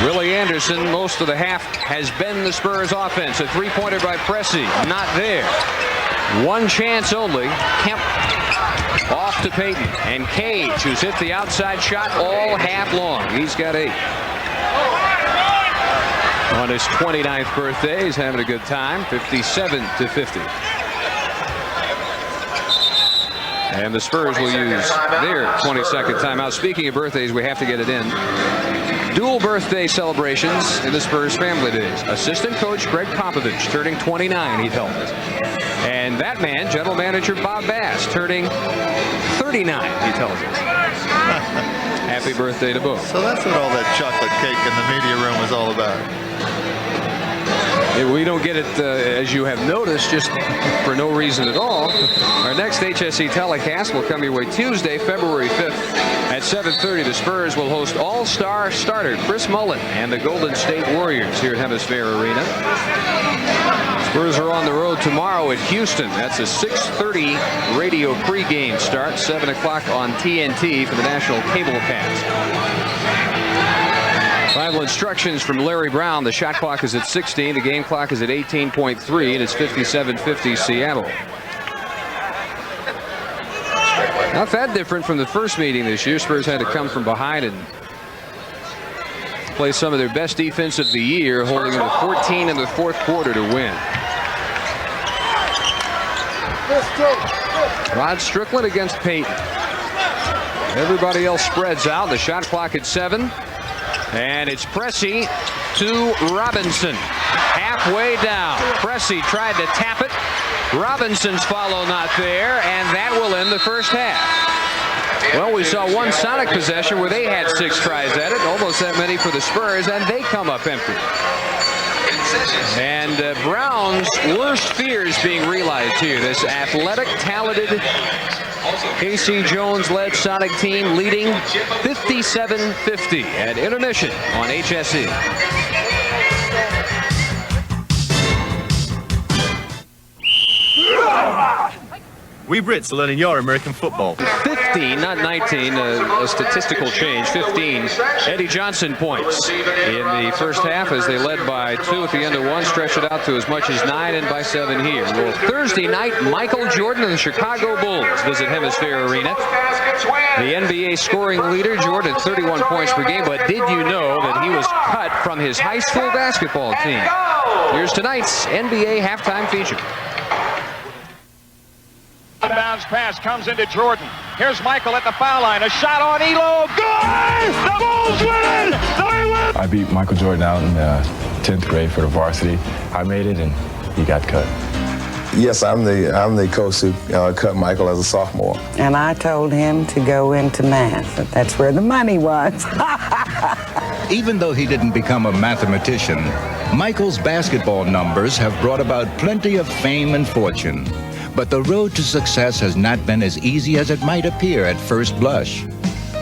Willie Anderson, most of the half has been the Spurs offense. A three-pointer by Pressey, not there. One chance only. Kemp off to Payton, and Cage, who's hit the outside shot all half long. He's got 8. On his 29th birthday, he's having a good time. 57-50. And the Spurs will use their 22nd timeout. Speaking of birthdays, we have to get it in. Dual birthday celebrations in the Spurs family days. Assistant coach Greg Popovich turning 29, he tells us. And that man, general manager Bob Bass, turning 39, he tells us. Happy birthday to both. So that's what all that chocolate cake in the media room was all about. We don't get it, as you have noticed, just for no reason at all. Our next HSE telecast will come your way Tuesday, February 5th at 7:30. The Spurs will host all-star starter Chris Mullin and the Golden State Warriors here at Hemisphere Arena. Spurs are on the road tomorrow at Houston. That's a 6:30 radio pregame start, 7 o'clock on TNT for the national cable cast. Final instructions from Larry Brown. The shot clock is at 16. The game clock is at 18.3, and it's 57-50 Seattle. Not that different from the first meeting this year. Spurs had to come from behind and play some of their best defense of the year, holding them to 14 in the fourth quarter to win. Rod Strickland against Payton. Everybody else spreads out. The shot clock at 7. And it's Pressey to Robinson. Halfway down. Pressey tried to tap it. Robinson's follow not there, and that will end the first half. Well, we saw one Sonic possession where they had 6 tries at it, almost that many for the Spurs, and they come up empty. And Brown's worst fears being realized here. This athletic, talented K.C. Jones-led Sonic team leading 57-50 at intermission on HSE. We Brits are learning your American football. 15, not 19, a statistical change. 15 Eddie Johnson points in the first half as they led by 2 at the end of 1, stretch it out to as much as 9 and by 7 here. Well, Thursday night, Michael Jordan and the Chicago Bulls visit Hemisphere Arena. The NBA scoring leader, Jordan, 31 points per game, but did you know that he was cut from his high school basketball team? Here's tonight's NBA halftime feature. Bounce pass comes into Jordan. Here's Michael at the foul line. A shot on Elo. Good! The Bulls win! They win! I beat Michael Jordan out in 10th grade for the varsity. I made it, and he got cut. Yes, I'm the coach who cut Michael as a sophomore. And I told him to go into math. That's where the money was. Even though he didn't become a mathematician, Michael's basketball numbers have brought about plenty of fame and fortune. But the road to success has not been as easy as it might appear at first blush.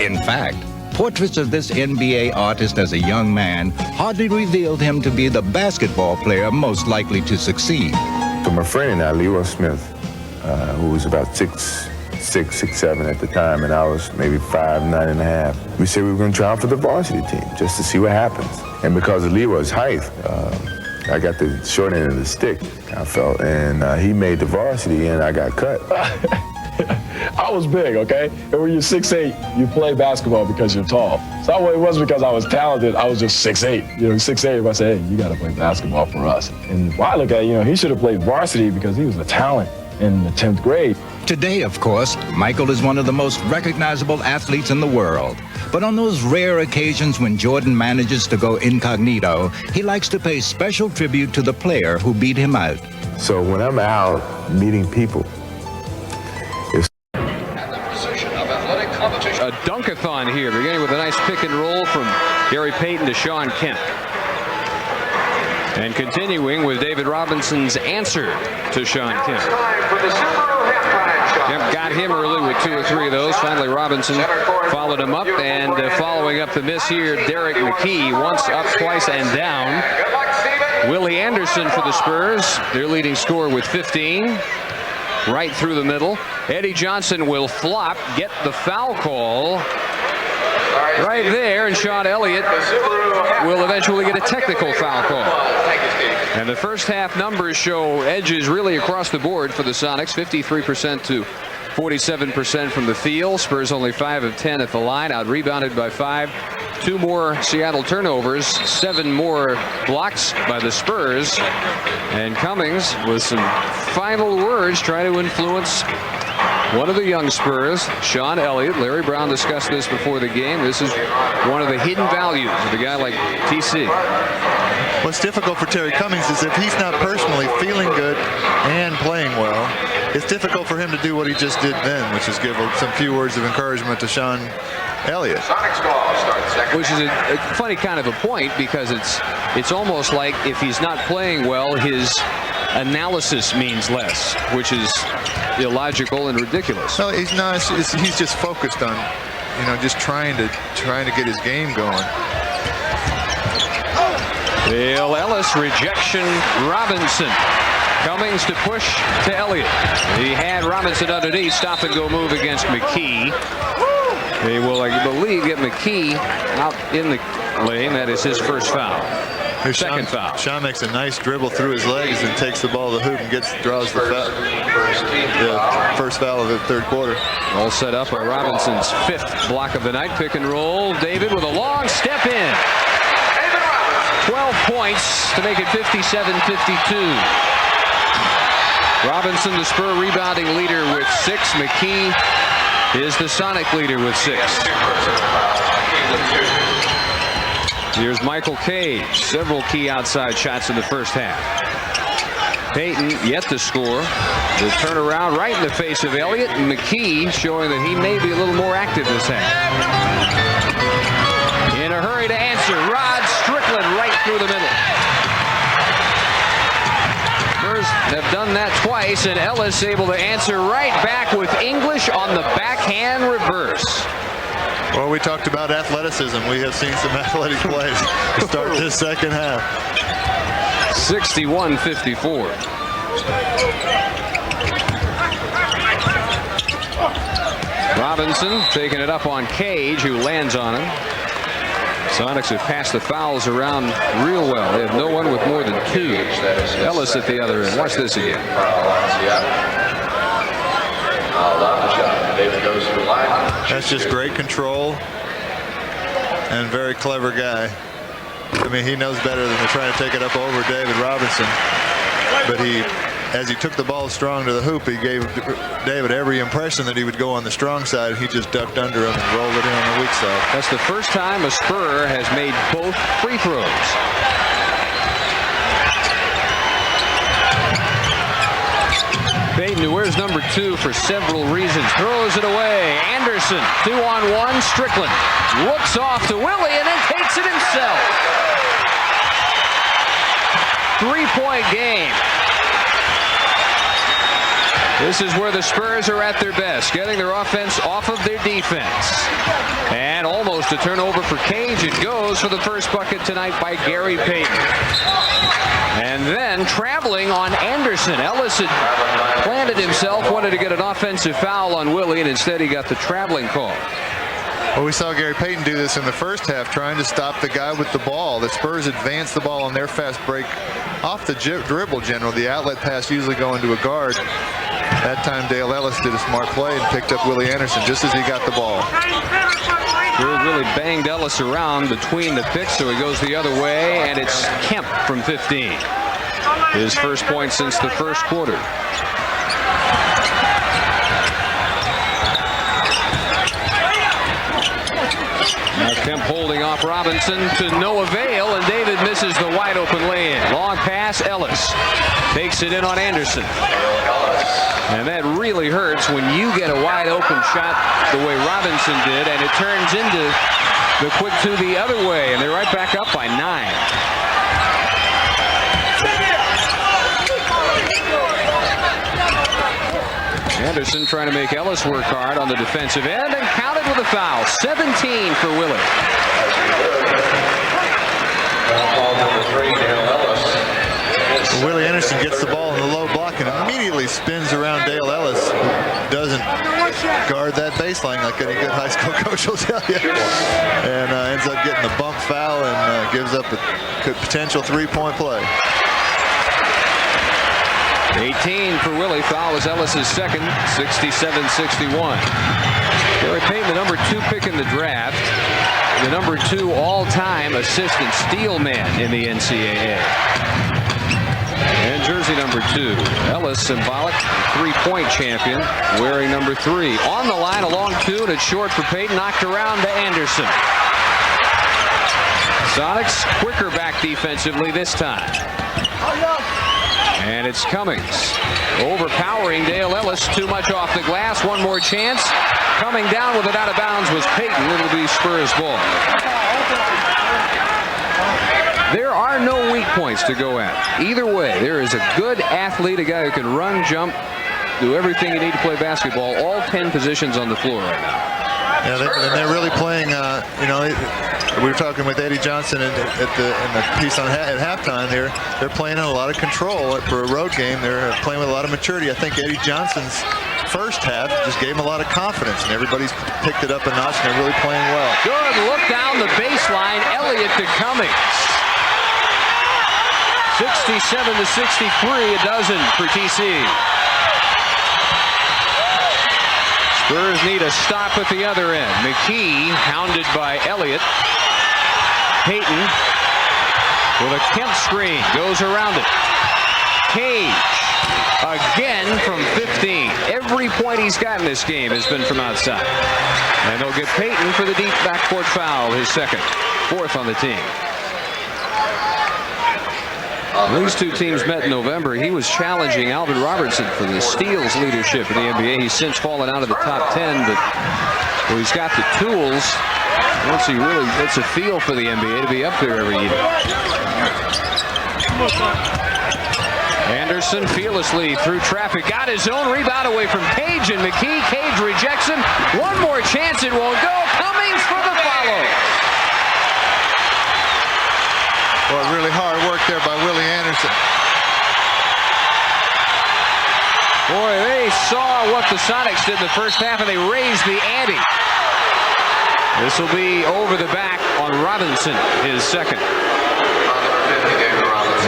In fact, portraits of this NBA artist as a young man hardly revealed him to be the basketball player most likely to succeed. For my friend and I, Leroy Smith, who was about 6'6", 6'7" at the time, and I was maybe 5'9" and a half, we said we were going to try out for the varsity team just to see what happens. And because of Leroy's height, I got the short end of the stick, I felt, and he made the varsity, and I got cut. I was big, okay? And when you're 6'8", you play basketball because you're tall. So it wasn't because I was talented, I was just 6'8". 6'8", everybody said, hey, you got to play basketball for us. And when I look at it, he should have played varsity because he was a talent in the 10th grade. Today, of course, Michael is one of the most recognizable athletes in the world. But on those rare occasions when Jordan manages to go incognito, he likes to pay special tribute to the player who beat him out. So when I'm out meeting people, A dunk-a-thon here, beginning with a nice pick and roll from Gary Payton to Sean Kemp. And continuing with David Robinson's answer to Sean Kemp. Kemp got him early with 2 or 3 of those. Finally, Robinson followed him up, and following up the miss here, Derek McKee, once up, twice, and down. Willie Anderson for the Spurs, their leading scorer with 15. Right through the middle. Eddie Johnson will flop, get the foul call right there, and Sean Elliott will eventually get a technical foul call. And the first half numbers show edges really across the board for the Sonics, 53% to 47% from the field. Spurs only 5 of 10 at the line, out rebounded by 5. 2 more Seattle turnovers, 7 more blocks by the Spurs. And Cummings with some final words trying to influence one of the young Spurs, Sean Elliott. Larry Brown discussed this before the game. This is one of the hidden values of a guy like TC. What's difficult for Terry Cummings is if he's not personally feeling good and playing well, it's difficult for him to do what he just did then, which is give some few words of encouragement to Sean Elliott. Which is a funny kind of a point, because it's almost like if he's not playing well, his analysis means less, which is illogical and ridiculous. No, he's not. He's just focused on, just trying to get his game going. Bill Ellis, rejection, Robinson. Cummings to push to Elliott. He had Robinson underneath, stop and go move against McKee. They will, I believe, get McKee out in the lane. That is his first foul. Second foul. Sean makes a nice dribble through his legs and takes the ball to the hoop and draws the foul. First foul of the third quarter. All set up by Robinson's 5th block of the night. Pick and roll. David with a long step in. 12 points to make it 57-52. Robinson, the Spur rebounding leader, with 6. McKee is the Sonic leader with 6. Here's Michael Cage. Several key outside shots in the first half. Payton yet to score. The turnaround right in the face of Elliott. And McKee showing that he may be a little more active this half. In a hurry to answer, Rod Strickland right through the middle. Spurs have done that twice, and Ellis able to answer right back with English on the backhand reverse. Well, we talked about athleticism. We have seen some athletic plays to start this second half. 61-54. Robinson taking it up on Cage, who lands on him. Sonics have passed the fouls around real well. They have no one with more than 2. Ellis at the other end. Watch this again. That's just great control and very clever guy. I mean, he knows better than to try to take it up over David Robinson. But as he took the ball strong to the hoop, he gave David every impression that he would go on the strong side. He just ducked under him and rolled it in on the weak side. That's the first time a Spur has made both free throws. Payton, who wears number 2 for several reasons, throws it away. Anderson, 2-on-1. Strickland looks off to Willie and then takes it himself. 3-point game. This is where the Spurs are at their best, getting their offense off of their defense. And almost a turnover for Cage. It goes for the first bucket tonight by Gary Payton. And then traveling on Anderson. Ellis had planted himself, wanted to get an offensive foul on Willie, and instead he got the traveling call. Well, we saw Gary Payton do this in the first half, trying to stop the guy with the ball. The Spurs advanced the ball on their fast break off the dribble general. The outlet pass usually going to a guard. That time Dale Ellis did a smart play and picked up Willie Anderson just as he got the ball. Spurs really banged Ellis around between the picks, so he goes the other way, and it's Kemp from 15. His first point since the first quarter. Now Kemp holding off Robinson to no avail, and David misses the wide open lay-in. Long pass, Ellis takes it in on Anderson. And that really hurts when you get a wide open shot the way Robinson did, and it turns into the quick 2 the other way, and they're right back up by 9. Anderson trying to make Ellis work hard on the defensive end and counted with a foul. 17 for Willie. Willie Anderson gets the ball in the low block and immediately spins around Dale Ellis, who doesn't guard that baseline like any good high school coach will tell you, and ends up getting the bump foul and gives up a potential three-point play. 18 for Willie. Foul was Ellis's second. 67-61. Gary Payton, the number 2 pick in the draft, the number 2 all-time assist and steal man in the NCAA. And jersey number 2, Ellis, symbolic, 3-point champion, wearing number 3. On the line, a long 2, and it's short for Payton, knocked around to Anderson. Sonics quicker back defensively this time. And it's Cummings overpowering Dale Ellis. Too much off the glass. One more chance. Coming down with it out of bounds was Payton. It'll be Spurs ball. There are no weak points to go at. Either way, there is a good athlete, a guy who can run, jump, do everything you need to play basketball. All 10 positions on the floor right now. Yeah, and they're really playing. You know, we were talking with Eddie Johnson in the piece on at halftime here. They're playing in a lot of control for a road game. They're playing with a lot of maturity. I think Eddie Johnson's first half just gave him a lot of confidence, and everybody's picked it up a notch, and they're really playing well. Good look down the baseline. Elliott to Cummings. 67-63, a dozen for TC. Spurs need a stop at the other end. McKee hounded by Elliott. Payton with a Kemp screen goes around it. Cage again from 15. Every point he's got in this game has been from outside. And they'll get Payton for the deep backcourt foul, his second, 4th on the team. These two teams met in November. He was challenging Alvin Robertson for the steals leadership in the NBA. He's since fallen out of the top 10, but he's got the tools once he really gets a feel for the NBA to be up there every year. Anderson fearlessly through traffic, got his own rebound away from Cage, and McKee. Cage rejects him. One more chance, it won't go. Cummings for the follow. Well, really hard work there by Willie Anderson. Boy, they saw what the Sonics did in the first half, and they raised the ante. This will be over the back on Robinson, his second.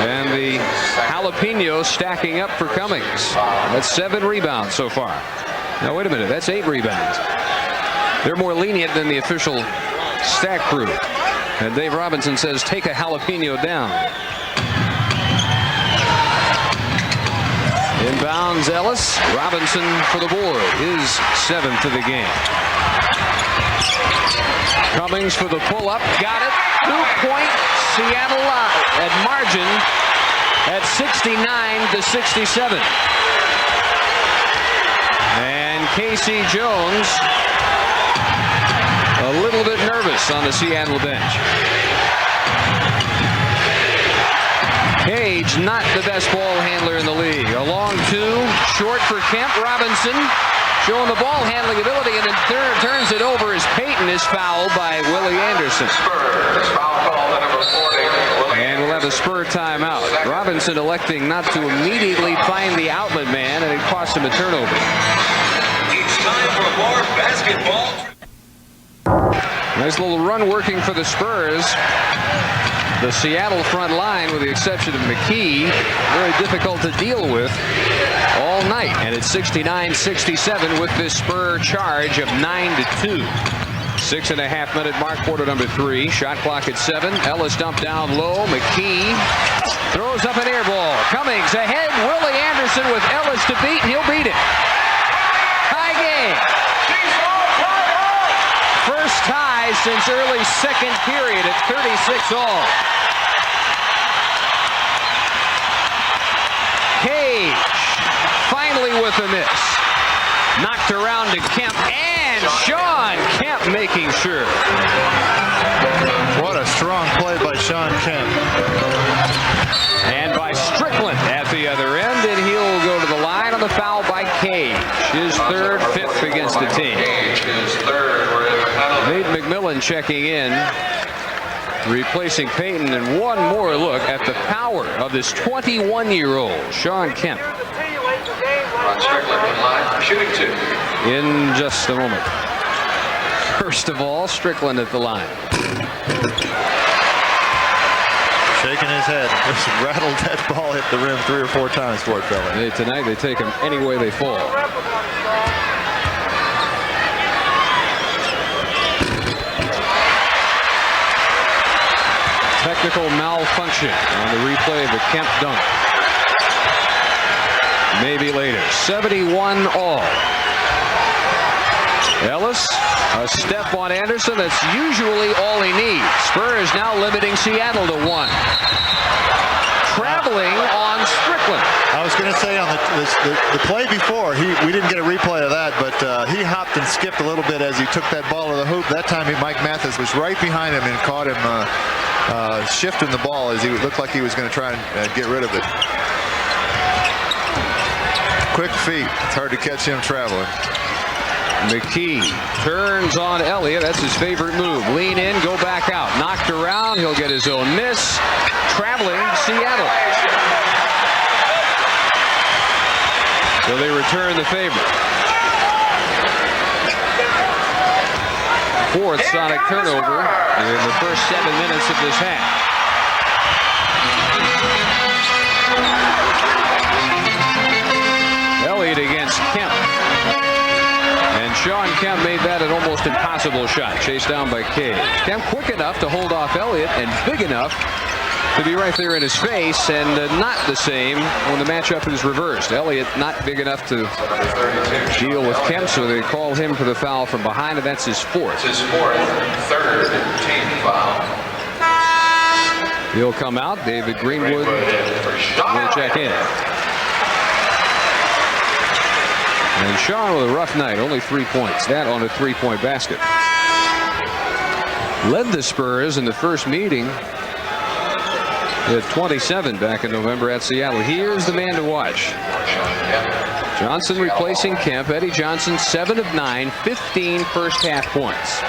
And the jalapeno stacking up for Cummings. That's 7 rebounds so far. Now, wait a minute, that's 8 rebounds. They're more lenient than the official stat crew. And Dave Robinson says, take a jalapeno down. Inbounds Ellis. Robinson for the board. His 7th of the game. Cummings for the pull-up. Got it. 2-point Seattle at margin at 69-67. And Casey Jones a little bit nervous on the Seattle bench. Cage, not the best ball handler in the league. A long 2, short for Kemp. Robinson showing the ball handling ability, and then turns it over as Payton is fouled by Willie Anderson. And we'll have a Spur timeout. Robinson electing not to immediately find the outlet man, and it cost him a turnover. It's time for more basketball. Nice little run working for the Spurs. The Seattle front line, with the exception of McKee, very difficult to deal with all night. And it's 69-67 with this Spur charge of 9-2. 6.5-minute mark, quarter number 3. Shot clock at 7. Ellis dumped down low. McKee throws up an air ball. Cummings ahead. Willie Anderson with Ellis to beat, and he'll beat it. Tie game. First tie since early second period at 36 all. Cage finally with a miss. Knocked around to Kemp, and Sean Kemp making sure. What a strong play by Sean Kemp. And by Strickland at the other end, and he'll go to the line on the foul by Cage. His McMillan checking in, replacing Payton, and one more look at the power of this 21-year-old Sean Kemp. Strickland line, shooting 2. In just a moment. First of all, Strickland at the line. Shaking his head. Just rattled that ball, hit the rim 3 or 4 times for it, fella. Hey, tonight they take them any way they fall. Technical malfunction on the replay of the Kemp dunk. Maybe later. 71 all. Ellis, a step on Anderson. That's usually all he needs. Spurs now limiting Seattle to 1. Traveling on Strickland. I was going to say on the play before, we didn't get a replay of that, but he hopped and skipped a little bit as he took that ball to the hoop. That time Mike Mathis was right behind him and caught him shifting the ball as he looked like he was going to try and get rid of it. Quick feet. It's hard to catch him traveling. McKee turns on Elliott. That's his favorite move. Lean in, go back out. Knocked around. He'll get his own miss. Traveling Seattle. So they return the favor. Fourth Sonic turnover in the first 7 minutes of this half. Elliott against Kemp. And Sean Kemp made that an almost impossible shot. Chased down by Cage. Kemp quick enough to hold off Elliott and big enough to be right there in his face, and not the same when the matchup is reversed. Elliott not big enough to deal with Kemp, so they call him for the foul from behind, and that's his 4th. It's his 4th, 3rd team foul. He'll come out. David Greenwood will check in. And Sean with a rough night, only 3 points. That on a 3-point basket. Led the Spurs in the first meeting. He had 27 back in November at Seattle. Here's the man to watch. Johnson replacing Kemp. Eddie Johnson, 7 of 9, 15 first half points.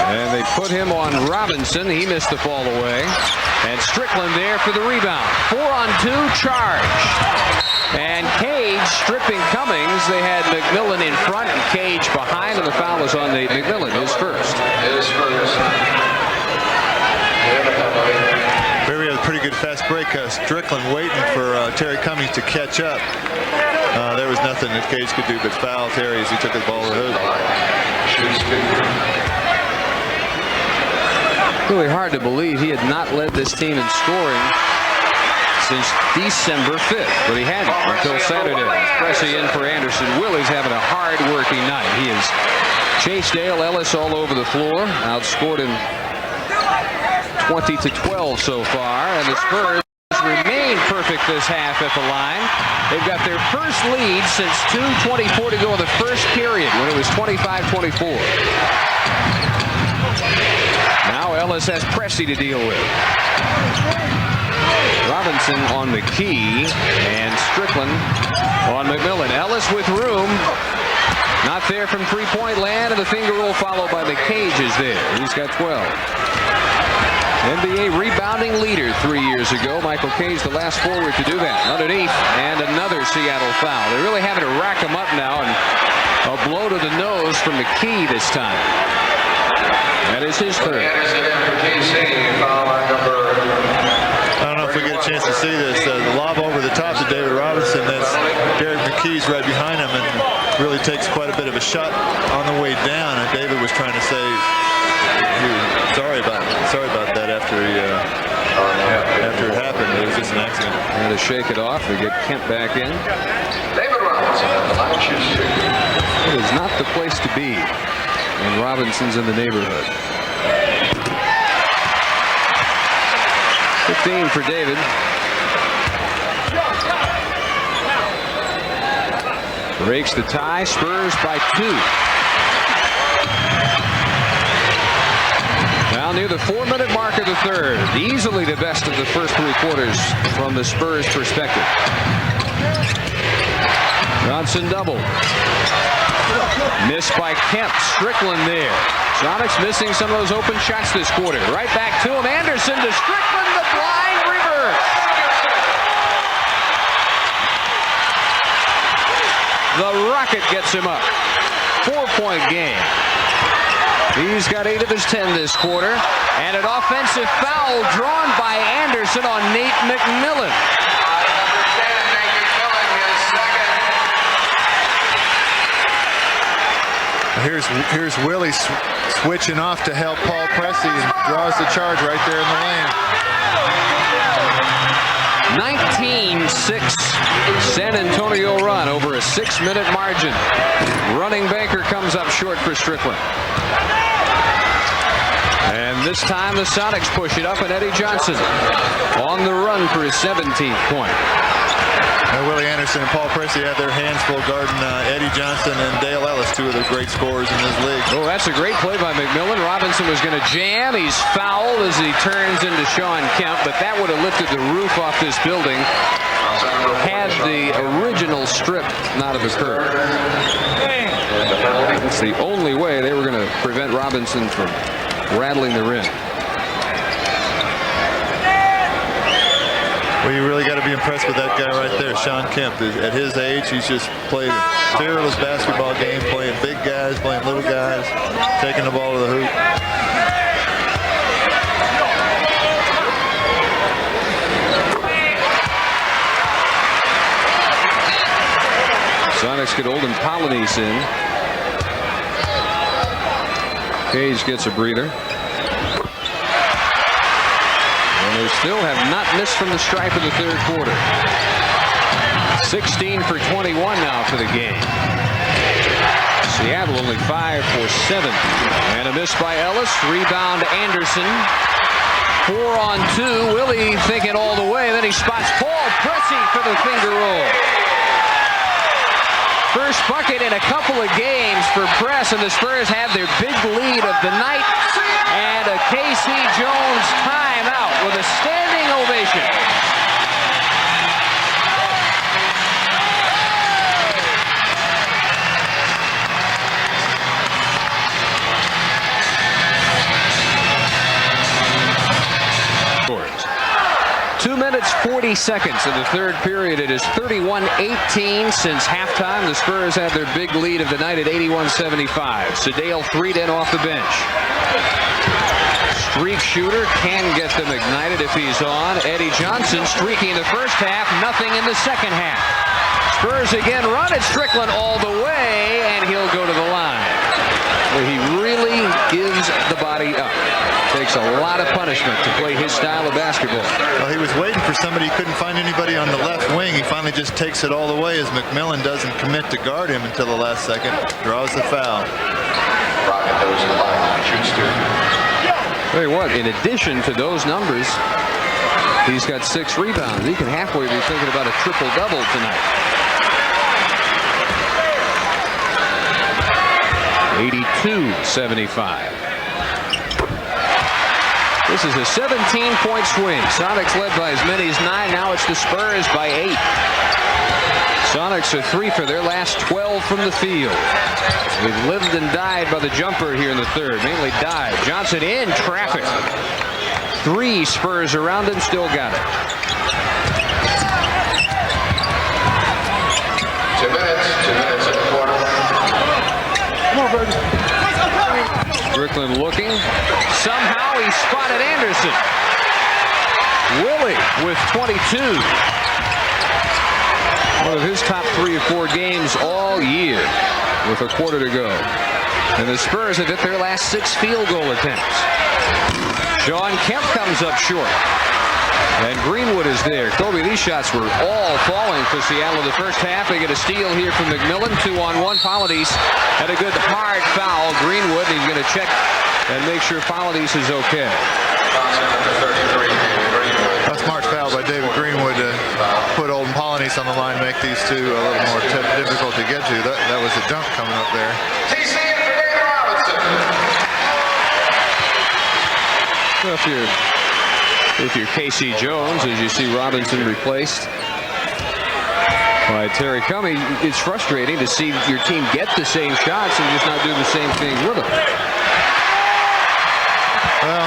And they put him on Robinson. He missed the fall away. And Strickland there for the rebound. 4-on-2 charge. And Cage stripping Cummings. They had McMillan in front and Cage behind, and the foul was on McMillan, his first. Here we had a pretty good fast break. Strickland waiting for Terry Cummings to catch up. There was nothing that Cage could do but foul Terry as he took the ball to the hoop. Really hard to believe he had not led this team in scoring since December 5th, but he hadn't until Saturday. Pressing in for Anderson. Willie's having a hard-working night. He has chased Dale Ellis all over the floor, outscored him 20-12 so far, and the Spurs remain perfect this half at the line. They've got their first lead since 2:24 to go in the first period when it was 25-24. Now Ellis has Pressey to deal with. Robinson on McKee and Strickland on McMillan. Ellis with room. Not there from three-point land, and the finger roll followed by McCage is there. He's got 12. NBA rebounding leader 3 years ago. Michael Cage, the last forward to do that. Underneath, and another Seattle foul. They're really having to rack him up now, and a blow to the nose from McKee this time. That is his third. I don't know if we get a chance to see this. The lob over the top to David Robinson. That's Derek McKee's right behind him, and really takes quite a bit of a shot on the way down. And David was trying to say, sorry about that after it happened. It was just an accident. And to shake it off, they get Kemp back in. David Robinson, the line shoots 2. It is not the place to be when Robinson's in the neighborhood. 15 for David. Breaks the tie. Spurs by 2. Now near the 4-minute mark of the third. Easily the best of the first 3 quarters from the Spurs' perspective. Johnson double. Missed by Kemp. Strickland there. Sonics missing some of those open shots this quarter. Right back to him. Anderson to Strickland. The blind reverse. The Rocket gets him up. 4-point game. He's got 8 of his 10 this quarter. And an offensive foul drawn by Anderson on Nate McMillan. Here's Willie switching off to help Paul Pressey and draws the charge right there in the lane. 19-6 San Antonio run over a 6-minute margin. Running banker comes up short for Strickland. And this time the Sonics push it up, and Eddie Johnson on the run for his 17th point. Willie Anderson and Paul Pressey had their hands full guarding Eddie Johnson and Dale Ellis, 2 of the great scorers in this league. Oh, that's a great play by McMillan. Robinson was going to jam. He's fouled as he turns into Sean Kemp, but that would have lifted the roof off this building had the original strip not have occurred. It's the only way they were going to prevent Robinson from rattling the rim. Well, you really got to be impressed with that guy right there, Sean Kemp. At his age, he's just played a fearless basketball game, playing big guys, playing little guys, taking the ball to the hoop. Sonics get Olden Polynice in. Cage gets a breather. They still have not missed from the stripe in the third quarter. 16 for 21 now for the game. Seattle only 5 for 7. And a miss by Ellis. Rebound Anderson. 4 on 2. Willie thinking all the way. Then he spots Paul Pressey for the finger roll. First bucket in a couple of games for Press, and the Spurs have their big lead of the night. And a K.C. Jones timeout with a standing ovation. Scores. 2 minutes 40 seconds in the third period. It is 31-18 since halftime. The Spurs have their big lead of the night at 81-75. Sedale Threeden off the bench. Streak shooter can get them ignited if he's on. Eddie Johnson streaking the first half, nothing in the second half. Spurs again run at Strickland all the way, and he'll go to the line. Where he really gives the body up. Takes a lot of punishment to play his style of basketball. Well, he was waiting for somebody. He couldn't find anybody on the left wing. He finally just takes it all the way as McMillan doesn't commit to guard him until the last second. Draws the foul. Tell you what, in addition to those numbers, he's got 6 rebounds. He can halfway be thinking about a triple-double tonight. 82-75. This is a 17-point swing. Sonics led by as many as 9. Now it's the Spurs by 8. Sonics are 3 for their last 12 from the field. They've lived and died by the jumper here in the third. Mainly died. Johnson in traffic. 3 Spurs around him. Still got it. 2 minutes and a quarter. Come on, baby. Strickland looking. Somehow he spotted Anderson. Willie with 22. One of his top 3 or 4 games all year with a quarter to go. And the Spurs have hit their last 6 field goal attempts. Sean Kemp comes up short. And Greenwood is there. Kobe, these shots were all falling for Seattle in the first half. They get a steal here from McMillan. 2-on-1. Polynice had a good hard foul. Greenwood, he's going to check and make sure Polynice is okay. A smart foul by David Greenwood to put Olden Polynice on the line, make these 2 a little more difficult to get to. That was a dunk coming up there. Well, if you're K.C. Jones, as you see Robinson replaced, by Terry Cummings. It's frustrating to see your team get the same shots and just not do the same thing with them. Well,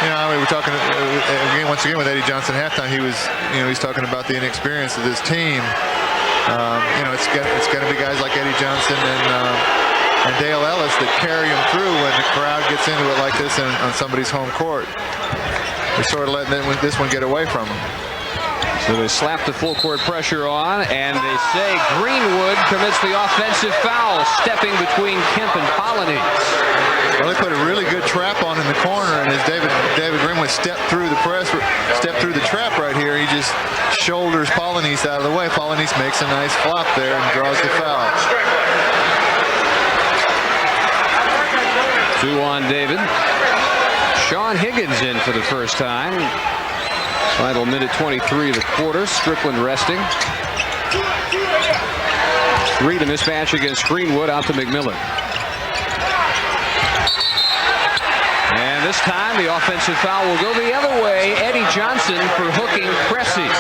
you know, I mean, we're talking once again with Eddie Johnson halftime. He's talking about the inexperience of this team. You know, it's going to be guys like Eddie Johnson and Dale Ellis that carry him through when the crowd gets into it like this on somebody's home court. They're sort of letting this one get away from them. So they slap the full court pressure on, and they say Greenwood commits the offensive foul, stepping between Kemp and Polynice. Well, they put a really good trap on in the corner, and as David Greenwood stepped through the trap right here, he just shoulders Polynice out of the way. Polynice makes a nice flop there and draws the foul. 2 on David. Sean Higgins in for the first time. Final minute 23 of the quarter. Strickland resting. 3 to mismatch against Greenwood, out to McMillan. And this time the offensive foul will go the other way. Eddie Johnson for hooking Pressey.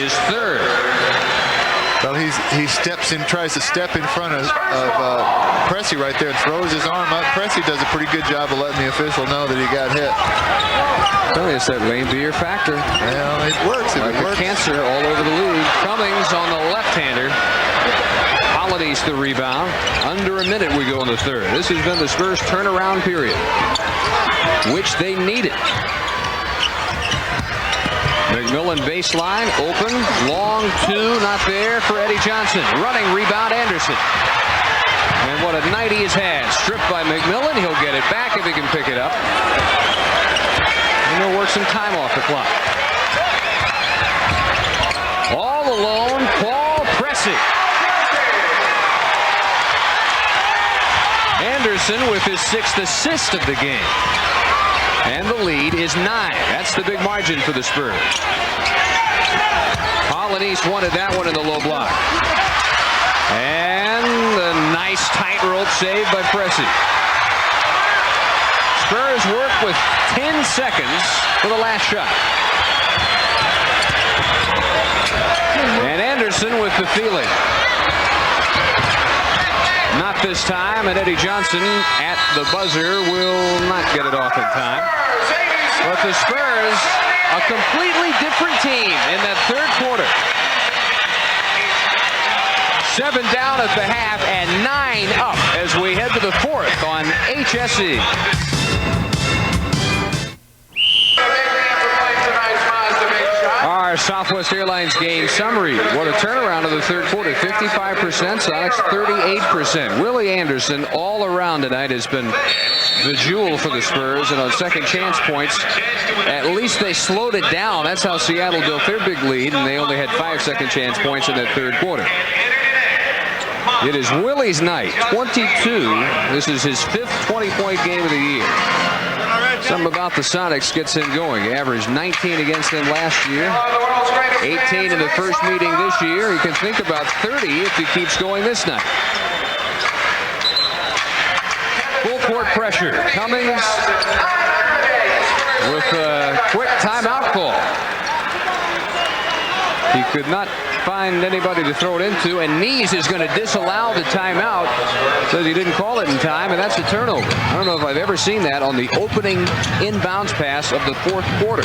His 3rd. Well, he steps in, tries to step in front of Pressey right there and throws his arm up. Pressey does a pretty good job of letting the official know that he got hit. Well, it's that lane beer factor. Well, it works. Like a cancer all over the league. Cummings on the left-hander. Polynice the rebound. Under a minute we go in the 3rd. This has been the Spurs turnaround period, which they needed. McMillan baseline, open, long 2, not there for Eddie Johnson. Running rebound, Anderson. And what a night he has had. Stripped by McMillan. He'll get it back if he can pick it up. And he'll work some time off the clock. All alone, Paul Pressey. Anderson with his 6th assist of the game. And the lead is 9. That's the big margin for the Spurs. Polynice wanted that one in the low block. And a nice tightrope save by Pressey. Spurs work with 10 seconds for the last shot. And Anderson with the feeling. Not this time, and Eddie Johnson at the buzzer will not get it off in time. But the Spurs, a completely different team in that 3rd quarter. 7 down at the half and 9 up as we head to the 4th on HSE. Our Southwest Airlines game summary. What a turnaround of the 3rd quarter. 55%, Sonics 38%. Willie Anderson all around tonight has been the jewel for the Spurs, and on second chance points, at least they slowed it down. That's how Seattle built their big lead, and they only had 5 second chance points in that 3rd quarter. It is Willie's night. 22. This is his 5th 20-point game of the year. Something about the Sonics gets him going. He averaged 19 against them last year. 18 in the first meeting this year. He can think about 30 if he keeps going this night. Full court pressure. Cummings with a quick timeout call. He could not find anybody to throw it into, and Nees is going to disallow the timeout. Says he didn't call it in time, and that's a turnover. I don't know if I've ever seen that on the opening inbounds pass of the 4th quarter.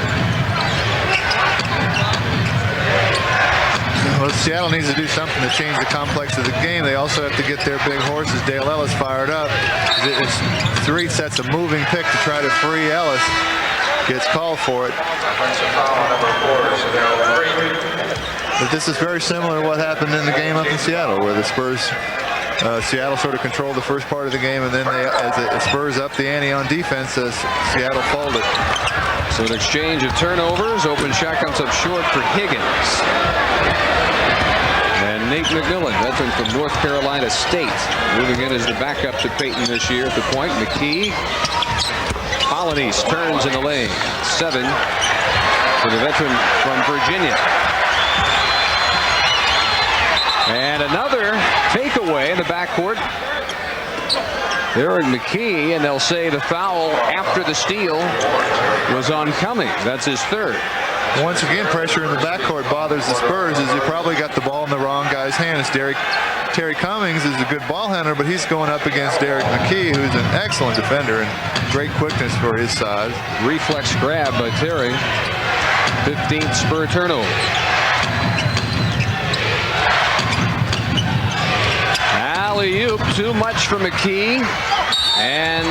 Well, Seattle needs to do something to change the complex of the game. They also have to get their big horses, Dale Ellis, fired up. It's 3 sets of moving pick to try to free Ellis. Gets called for it. But this is very similar to what happened in the game up in Seattle, where the Spurs, Seattle sort of controlled the first part of the game, and then as the Spurs up the ante on defense, Seattle folded. So an exchange of turnovers. Open shot comes up short for Higgins. And Nate McMillan, veteran from North Carolina State, moving in as the backup to Peyton this year at the point. McKee. Polynice turns in the lane. 7 for the veteran from Virginia. And another takeaway in the backcourt. Aaron McKee, and they'll say the foul after the steal was on Cummings. That's his 3rd. Once again, pressure in the backcourt bothers the Spurs as he probably got the ball in the wrong guy's hands. Terry Cummings is a good ball handler, but he's going up against Derek McKee, who's an excellent defender and great quickness for his size. Reflex grab by Terry. 15th Spur turnover. Alley-oop, too much for McKee. And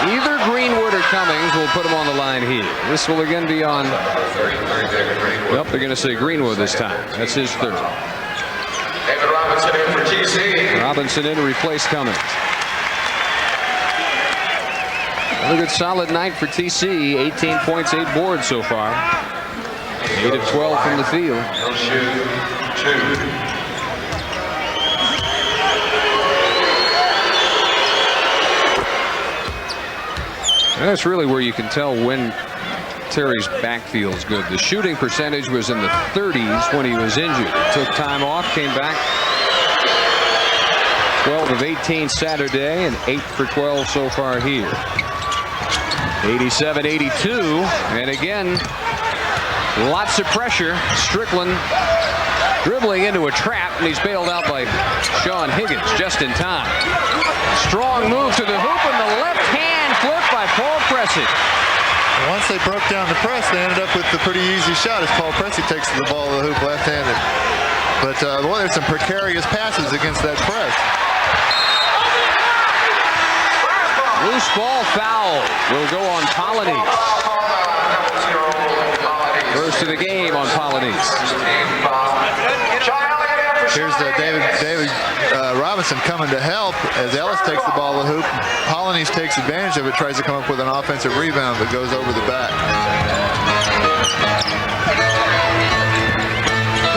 either Greenwood or Cummings will put him on the line here. This will again be on. Nope, they're going to say Greenwood this time. That's his third. David Robinson in for TC. Robinson in to replace Cummings. Another good solid night for TC. 18 points, 8 boards so far. 8 of 12 from the field. He'll shoot 2. That's really where you can tell when Terry's back feels good. The shooting percentage was in the 30s when he was injured. Took time off, came back. 12 of 18 Saturday and 8 for 12 so far here. 87-82, and again, lots of pressure. Strickland dribbling into a trap, and he's bailed out by Sean Higgins just in time. Strong move to the hoop, and the left hand flip by Paul Pressey. Once they broke down the press, they ended up with the pretty easy shot as Paul Pressey takes the ball to the hoop left-handed. But boy, there's some precarious passes against that press. Loose ball foul will go on Polynice. First of the game on Polynice. Here's David Robinson coming to help as Ellis takes the ball to the hoop. Polynice takes advantage of it, tries to come up with an offensive rebound, but goes over the back.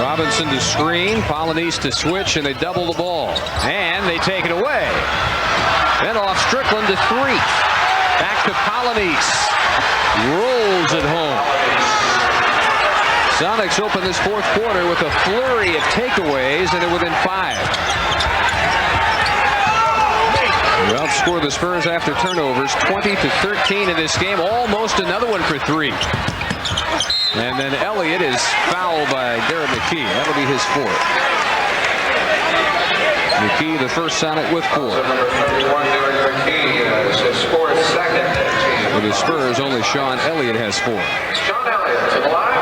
Robinson to screen, Polynice to switch, and they double the ball. And they take it away. Then off Strickland to 3. Back to Polynice. Rolls it home. Sonics open this fourth quarter with a flurry of takeaways, and they're within 5. They outscore the Spurs after turnovers, 20-13 in this game. Almost another one for 3. And then Elliott is fouled by Derek McKee. That'll be his 4th. McKee, the first Sonic with 4. For the Spurs, only Sean Elliott has 4. Sean Elliott to the line.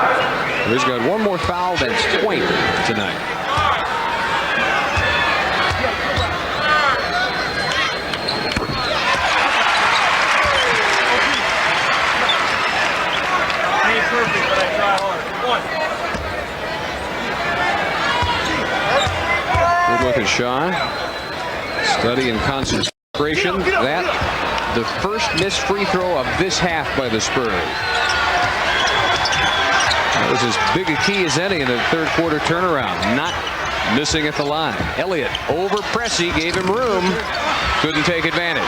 He's got one more foul than Point tonight. Good look at Shaw. Study and concentration. That the first missed free throw of this half by the Spurs. That was as big a key as any in the third quarter turnaround. Not missing at the line. Elliott over Pressey, gave him room. Couldn't take advantage.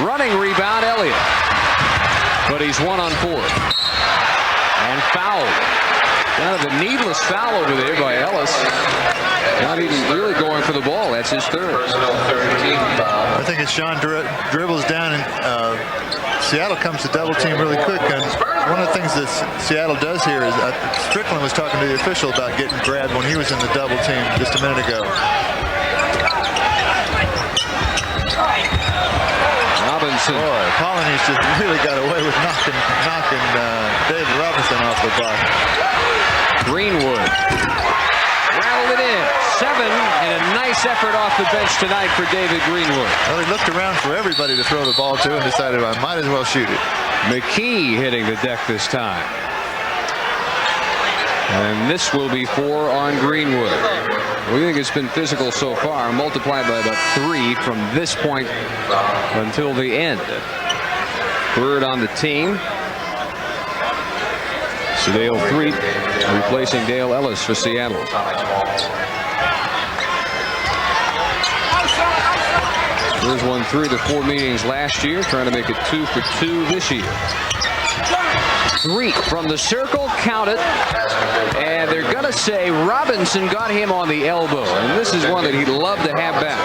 Running rebound, Elliott. But he's 1 on 4. And fouled. Kind of a needless foul over there by Ellis. Not even really going for the ball. That's his 3rd. I think it's Sean dribbles down, and Seattle comes to double team really quick. And one of the things that Seattle does here is Strickland was talking to the official about getting grabbed when he was in the double team just a minute ago. Robinson. Boy, Polynice just really got away with knocking David Robinson off the block. Greenwood rattled it in. 7, and a nice effort off the bench tonight for David Greenwood. Well, he looked around for everybody to throw the ball to and decided I might as well shoot it. McKee hitting the deck this time. And this will be 4 on Greenwood. We think it's been physical so far, multiplied by about 3 from this point until the end. 3rd on the team. Sedale Threet replacing Dale Ellis for Seattle. Spurs won 3 of the 4 meetings last year, trying to make it 2 for 2 this year. 3 from the circle, count it, and they're going to say Robinson got him on the elbow, and this is one that he'd love to have back.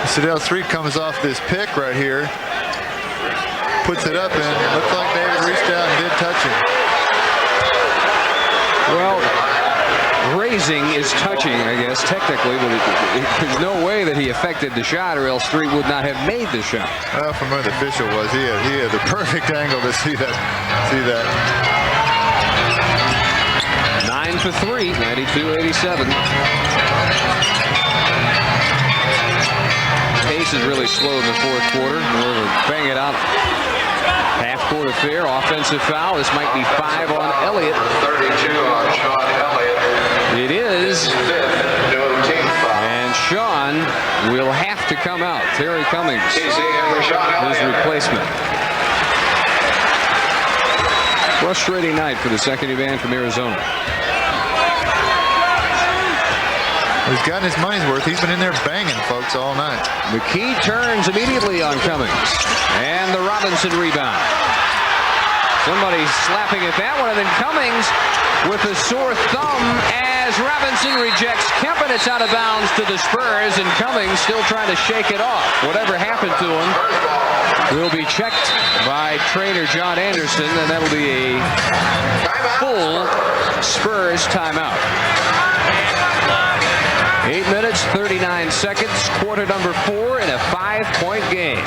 Sedale Threet comes off this pick right here. puts it up, and it looks like David reached out and did touch him. Well, raising is touching, I guess, technically, but there's no way that he affected the shot, or else Street would not have made the shot. Well, from where the official was, he had the perfect angle to see that. 9 for 3, 92-87. Pace is really slow in the fourth quarter. We'll bang it out. Half-court affair, offensive foul. This might be 5 on Elliott. 32 on Sean Elliott. It is. And Sean will have to come out. Terry Cummings, his replacement. Frustrating night for the second man from Arizona. He's gotten his money's worth. He's been in there banging folks all night. McKee turns immediately on Cummings. And the Robinson rebound. Somebody slapping at that one, and then Cummings with a sore thumb as Robinson rejects Kemp, and it's out of bounds to the Spurs, and Cummings still trying to shake it off. Whatever happened to him will be checked by trainer John Anderson, and that'll be a full Spurs timeout. 8 minutes, 39 seconds, quarter number 4 in a 5-point game.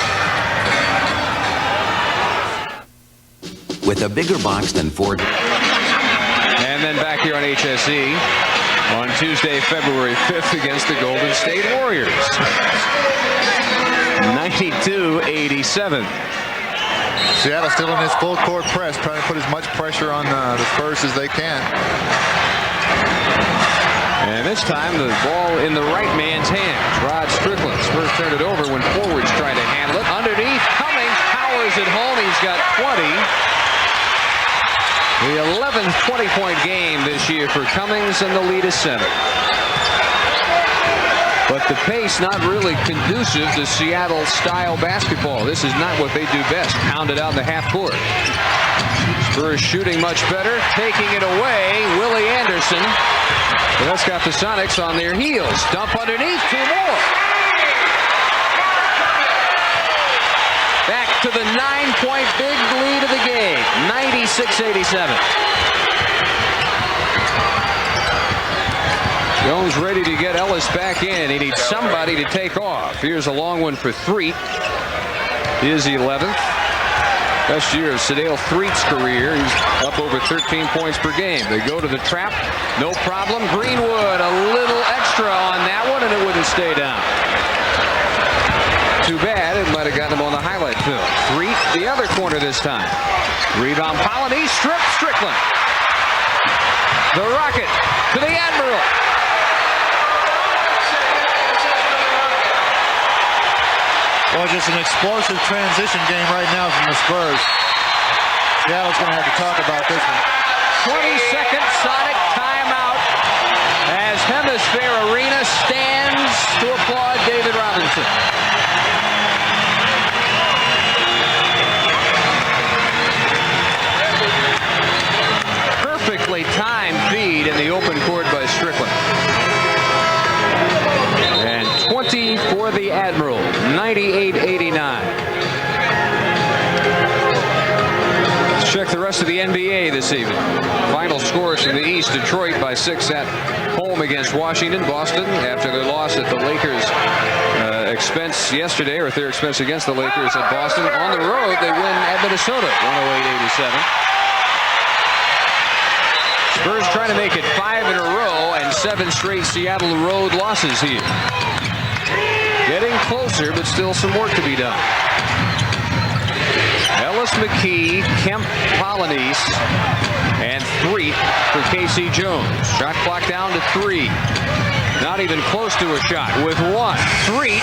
With a bigger box than Ford. And then back here on HSE on Tuesday, February 5th against the Golden State Warriors. 92-87. Seattle still in his full court press, trying to put as much pressure on the Spurs as they can. And this time the ball in the right man's hands. Rod Strickland. Spurs turned it over when forwards tried to handle it. Underneath, Cummings powers it home. He's got 20. The 11th 20-point game this year for Cummings, and the lead is 7. But the pace not really conducive to Seattle-style basketball. This is not what they do best. Pounded out in the half court. Spurs shooting much better. Taking it away, Willie Anderson. Well, that's got the Sonics on their heels. Dump underneath, 2 more. Back to the 9-point big lead of the game, 96-87. Jones ready to get Ellis back in. He needs somebody to take off. Here's a long one for Threet. His 11th. Best year of Sadale Threet's career. He's up over 13 points per game. They go to the trap. No problem. Greenwood a little extra on that one, and it wouldn't stay down. Too bad. It might have gotten him on the highlight film. Threet the other corner this time. Rebound Polynese. Stripped Strickland. The Rocket to the Admiral. Well, just an explosive transition game right now from the Spurs. Seattle's going to have to talk about this one. 20-second Sonic timeout as Hemisphere Arena stands to applaud David Robinson. Perfectly timed feed in the open court by Strickland. And 20 for the Admiral, 98-89. Let's check the rest of the NBA this evening. Final scores from the East: Detroit by 6 at home against Washington. Boston, after their loss at the Lakers' expense yesterday, or at their expense against the Lakers at Boston. On the road, they win at Minnesota, 108-87. Spurs trying to make it 5 in a row and 7 straight Seattle road losses here. Getting closer, but still some work to be done. Ellis, McKee, Kemp, Polynese, and Threet for K.C. Jones. Shot clock down to 3. Not even close to a shot with 1. Threet.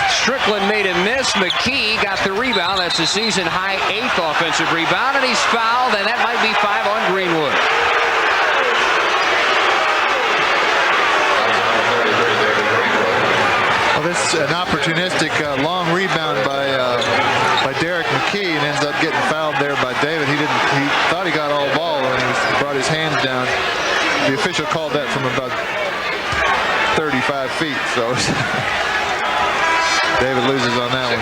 Strickland made a miss. McKee got the rebound. That's a season-high 8th offensive rebound, and he's fouled, and that might be 5 on Greenwood. Well, this is an opportunistic long rebound by Derek McKee, and ends up getting fouled there by David. He thought he got all ball, and he brought his hands down. The official called that from about 35 feet, so David loses on that one.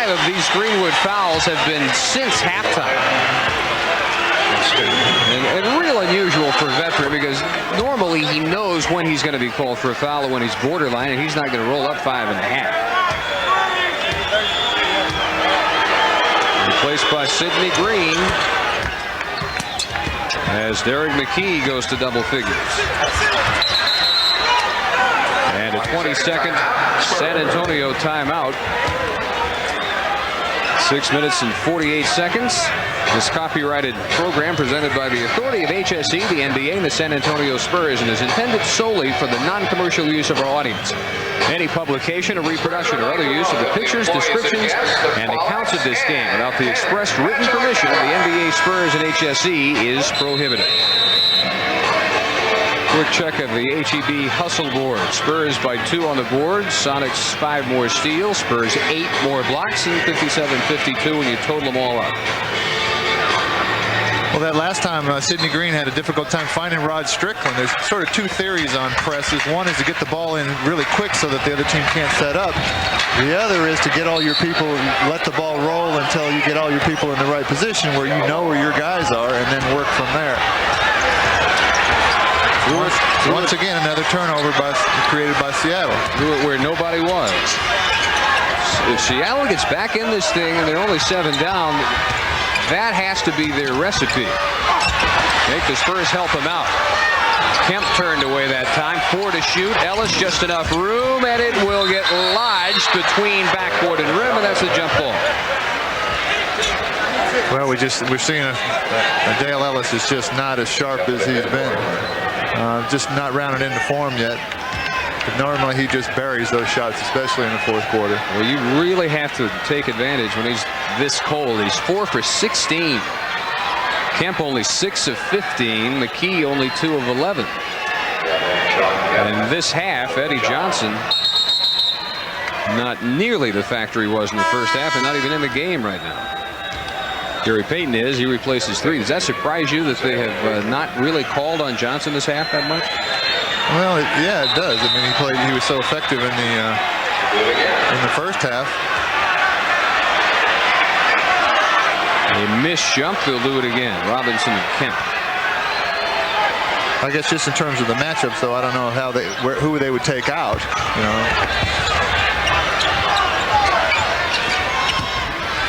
5 of these Greenwood fouls have been since halftime. And real unusual for a veteran, because normally he knows when he's going to be called for a foul or when he's borderline, and he's not going to roll up 5.5. Replaced by Sidney Green as Derek McKee goes to double figures. And a 20-second San Antonio timeout. 6 minutes and 48 seconds. This copyrighted program presented by the authority of HSE, the NBA, and the San Antonio Spurs, and is intended solely for the non-commercial use of our audience. Any publication or reproduction or other use of the pictures, descriptions, and accounts of this game without the express written permission of the NBA, Spurs, and HSE is prohibited. Quick check of the HEB hustle board. Spurs by 2 on the board. Sonics 5 more steals. Spurs 8 more blocks, and 57-52 when you total them all up. Well, that last time Sidney Green had a difficult time finding Rod Strickland. There's sort of 2 theories on presses. One is to get the ball in really quick so that the other team can't set up. The other is to get all your people, let the ball roll until you get all your people in the right position where you know where your guys are, and then work from there. Once again, another turnover created by Seattle. Threw it where nobody was. If Seattle gets back in this thing and they're only 7 down, that has to be their recipe. Make the Spurs help them out. Kemp turned away that time. 4 to shoot. Ellis just enough room, and it will get lodged between backboard and rim, and that's a jump ball. Well, we're seeing a Dale Ellis is just not as sharp as he's been. Just not rounded into form yet. But normally he just buries those shots, especially in the 4th quarter. Well, you really have to take advantage when he's this cold. He's 4 for 16. Kemp only 6 of 15. McKee only 2 of 11. And this half, Eddie Johnson not nearly the factor he was in the first half, and not even in the game right now. Gary Payton is. He replaces 3. Does that surprise you that they have not really called on Johnson this half that much? Well, yeah, it does. I mean, he was so effective in the first half. A missed jump. They'll do it again. Robinson and Kemp. I guess just in terms of the matchups, though, I don't know who they would take out. You know.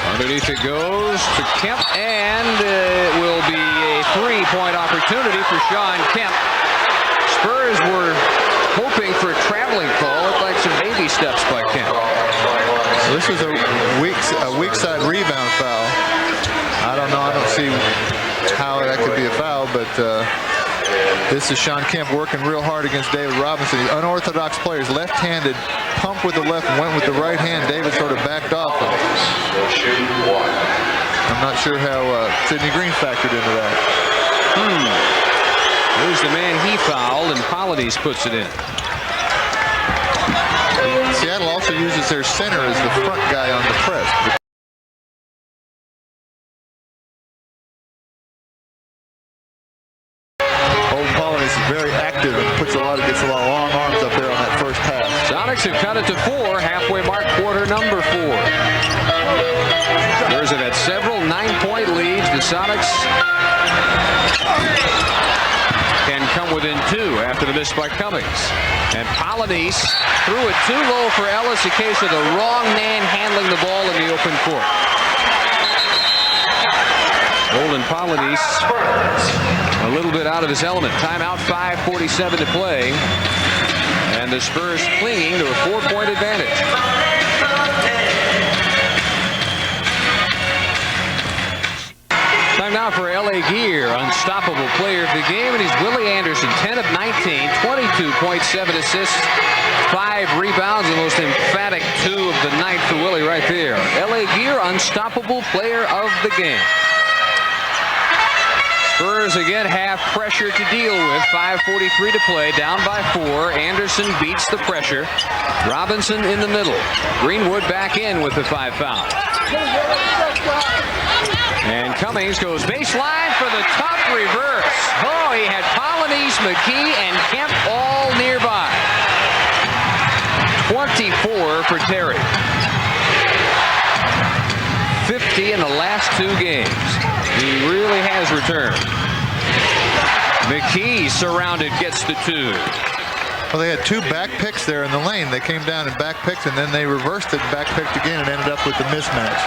Underneath it goes to Kemp, and it will be a 3-point opportunity for Sean Kemp. Spurs were hoping for a traveling call. Looked like some baby steps by Kemp. So this is a weak side rebound foul. I don't know. I don't see how that could be a foul, but this is Sean Kemp working real hard against David Robinson. The unorthodox players, left-handed, pumped with the left and went with the right hand. David sort of backed off. I'm not sure how Sidney Green factored into that. There's the man he fouled, and Polonese puts it in. Seattle also uses their center as the front guy on the press. Very active and gets a lot of long arms up there on that first pass. Sonics have cut it to 4. Halfway mark, quarter number 4. Spurs have had several 9-point leads. The Sonics can come within 2 after the miss by Cummings. And Polonese threw it too low for Ellis, a case of the wrong man handling the ball in the open court. Olden Polonese a little bit out of his element. Timeout, 5:47 to play. And the Spurs clinging to a 4-point advantage. Time now for L.A. Gear, unstoppable player of the game, and he's Willie Anderson, 10 of 19, 22.7 assists, 5 rebounds, the most emphatic 2 of the night for Willie right there. L.A. Gear, unstoppable player of the game. Spurs again have pressure to deal with. 5:43 to play, down by 4. Anderson beats the pressure. Robinson in the middle. Greenwood back in with the 5 foul. And Cummings goes baseline for the tough reverse. Oh, he had Polonese, McKee, and Kemp all nearby. 24 for Terry. 50 in the last 2 games. He really has returned. McKee surrounded, gets the 2. Well, they had 2 back picks there in the lane. They came down and back picked, and then they reversed it and back picked again and ended up with the mismatch.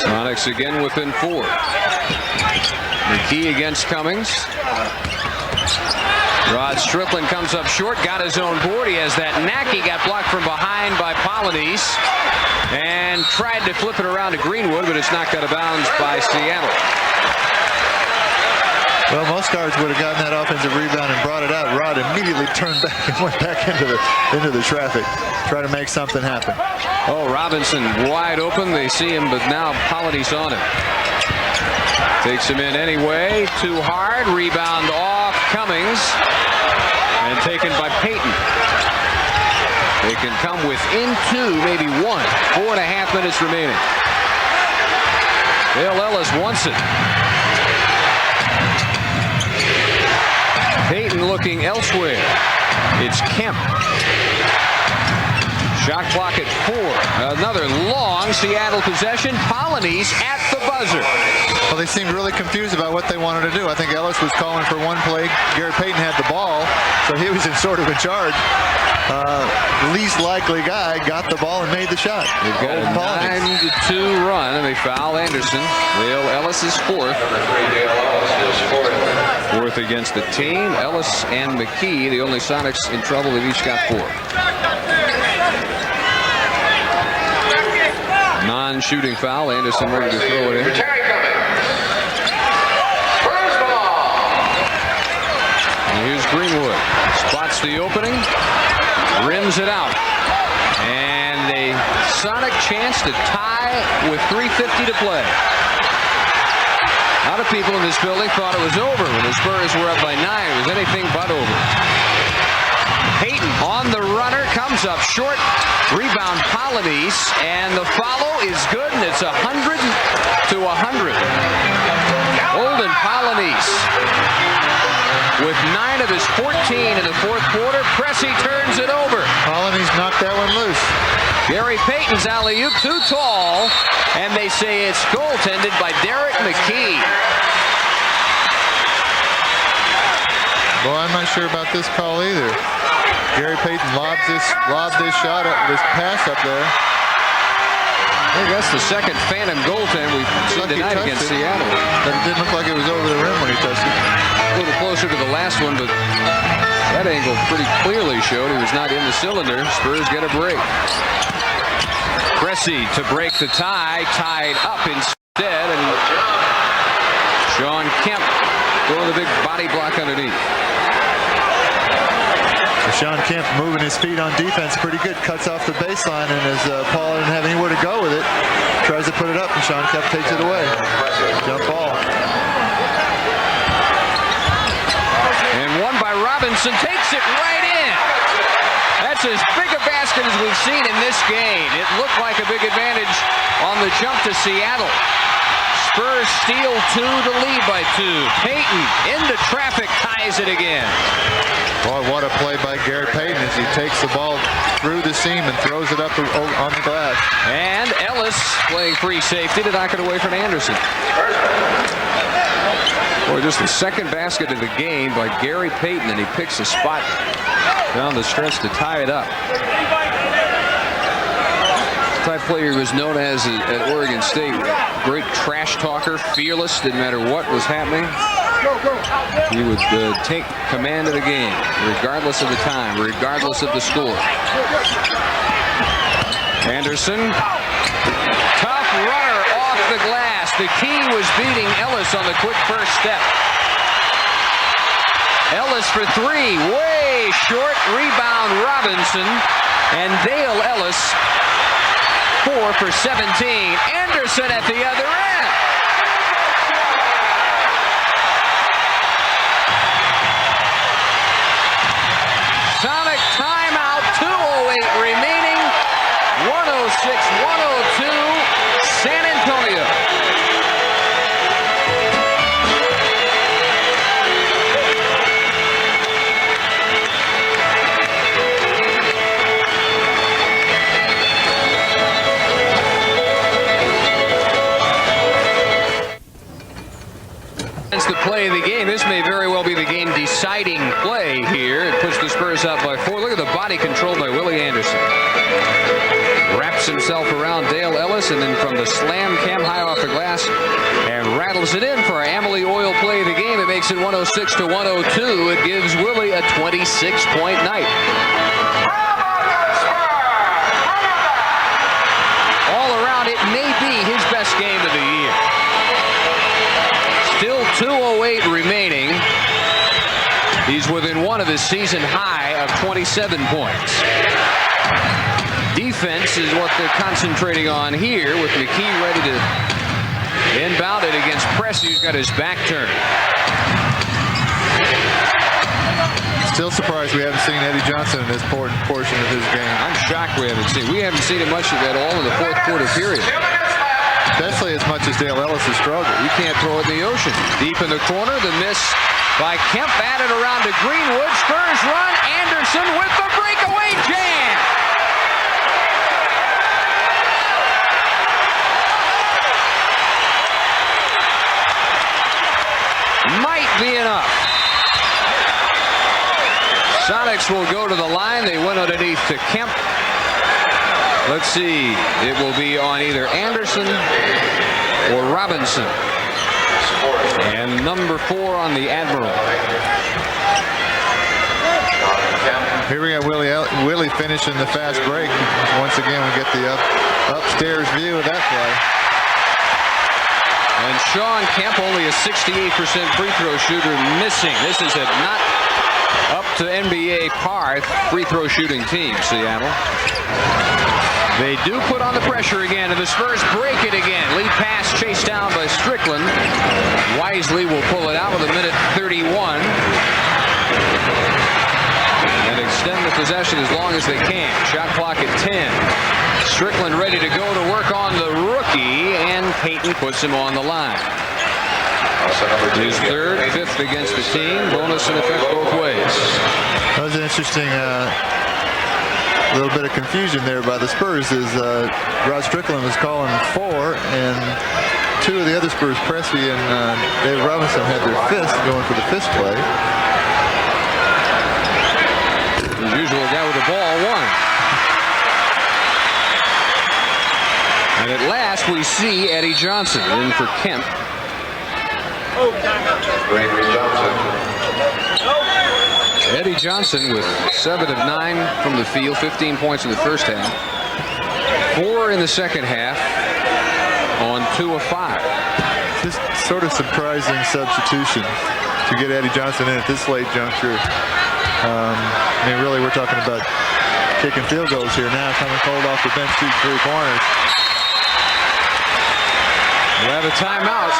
Sonics again within 4. McKee against Cummings. Rod Strickland comes up short, got his own board. He has that knack. He got blocked from behind by Polonese and tried to flip it around to Greenwood, but it's knocked out of bounds by Seattle. Well, most guards would have gotten that offensive rebound and brought it out. Rod immediately turned back and went back into the traffic, try to make something happen. Oh, Robinson wide open. They see him, but now Polonese on it. Takes him in anyway. Too hard. Rebound off Cummings. And taken by Payton. They can come within 2, maybe 1. 4.5 minutes remaining. Dale Ellis wants it. Payton looking elsewhere. It's Kemp. Shot clock at 4. Another long Seattle possession. Polonese at the buzzer. Well, they seemed really confused about what they wanted to do. I think Ellis was calling for one play. Garrett Payton had the ball, so he was sort of in charge. Least likely guy got the ball and made the shot. They've got a 9-2 run, and they foul Anderson. Dale Ellis is 4th. 4th against the team. Ellis and McKee, the only Sonics in trouble. They've each got 4. Non-shooting foul. Anderson ready to throw it in. And here's Greenwood. Spots the opening. Rims it out. And a Sonic chance to tie with 3:50 to play. A lot of people in this building thought it was over when the Spurs were up by 9. It was anything but over. Payton on the runner, comes up short. Rebound Polonese, and the follow is good, and it's 100 to 100. Olden Polonese with 9 of his 14 in the 4th quarter. Pressey turns it over. Polonese knocked that one loose. Gary Payton's alley-oop too tall, and they say it's goaltended by Derek McKee. Well, I'm not sure about this call either. Gary Payton lobbed this shot up, this pass up there. I think that's the second phantom goaltend we've seen tonight against Seattle. But it didn't look like it was over the rim when he touched it. A little closer to the last one, but that angle pretty clearly showed he was not in the cylinder. Spurs get a break. Pressey to break the tie, tied up instead, and Sean Kemp throwing the big body block underneath. Sean Kemp moving his feet on defense pretty good, cuts off the baseline, and as Paul didn't have anywhere to go with it, tries to put it up, and Sean Kemp takes it away. Jump ball. And one by Robinson, takes it right in. That's as big a basket as we've seen in this game. It looked like a big advantage on the jump to Seattle. Spurs steal 2 to lead by 2. Payton into traffic, ties it again. Boy, what a play by Garrett Payton as he takes the ball through the seam and throws it up on the glass. And Ellis playing free safety to knock it away from Anderson. Boy, just the second basket of the game by Gary Payton, and he picks a spot down the stretch to tie it up. Type player he was known as at Oregon State. Great trash talker, fearless, didn't matter what was happening. He would take command of the game, regardless of the time, regardless of the score. Anderson, tough runner off the glass. The key was beating Ellis on the quick first step. Ellis for 3, way short. Rebound Robinson, and Dale Ellis 4 for 17. Anderson at the other end. Sonic timeout, 2:08 remaining. 106-102, San Antonio. the play of the game. This may very well be the game-deciding play here. It puts the Spurs up by 4. Look at the body control by Willie Anderson. Wraps himself around Dale Ellis, and then from the slam cam high off the glass, and rattles it in for our Amelie Oil play of the game. It makes it 106-102. It gives Willie a 26-point night. All around, it may be his best game of the year. Still 2:08 remaining. He's within one of his season high of 27 points. Defense is what they're concentrating on here, with McKee ready to inbound it against Pressey, who's got his back turned. Still surprised we haven't seen Eddie Johnson in this important portion of his game. I'm shocked we haven't seen it much of that all in the fourth quarter period. Especially as much as Dale Ellis has struggled. You can't throw it in the ocean. Deep in the corner, the miss by Kemp, batted around to Greenwood. Spurs run. Anderson with the breakaway jam. Might be enough. Sonics will go to the line. They went underneath to Kemp. Let's see. It will be on either Anderson or Robinson. And number 4 on the Admiral. Here we got Willie finishing the fast break. Once again, we get the upstairs view of that play. And Sean Kemp, only a 68% free throw shooter, missing. This is a not up to NBA par free throw shooting team, Seattle. They do put on the pressure again, and the Spurs break it again. Lead pass chased down by Strickland. Wisely will pull it out with 1:31. And extend the possession as long as they can. Shot clock at 10. Strickland ready to go to work on the rookie, and Payton puts him on the line. His third, 5th against the team. Bonus in effect both ways. That was an interesting little bit of confusion there by the Spurs, as Rod Strickland was calling 4, and 2 of the other Spurs, Pressey and Dave Robinson, had their fist going for the fist play. As usual, guy with the ball won. And at last we see Eddie Johnson in for Kemp. Eddie Johnson with 7 of 9 from the field, 15 points in the first half, 4 in the second half on 2 of 5. Just sort of surprising substitution to get Eddie Johnson in at this late juncture. I mean, really, we're talking about kicking field goals here now, coming cold off the bench, shooting 3 pointers. We'll have a timeout.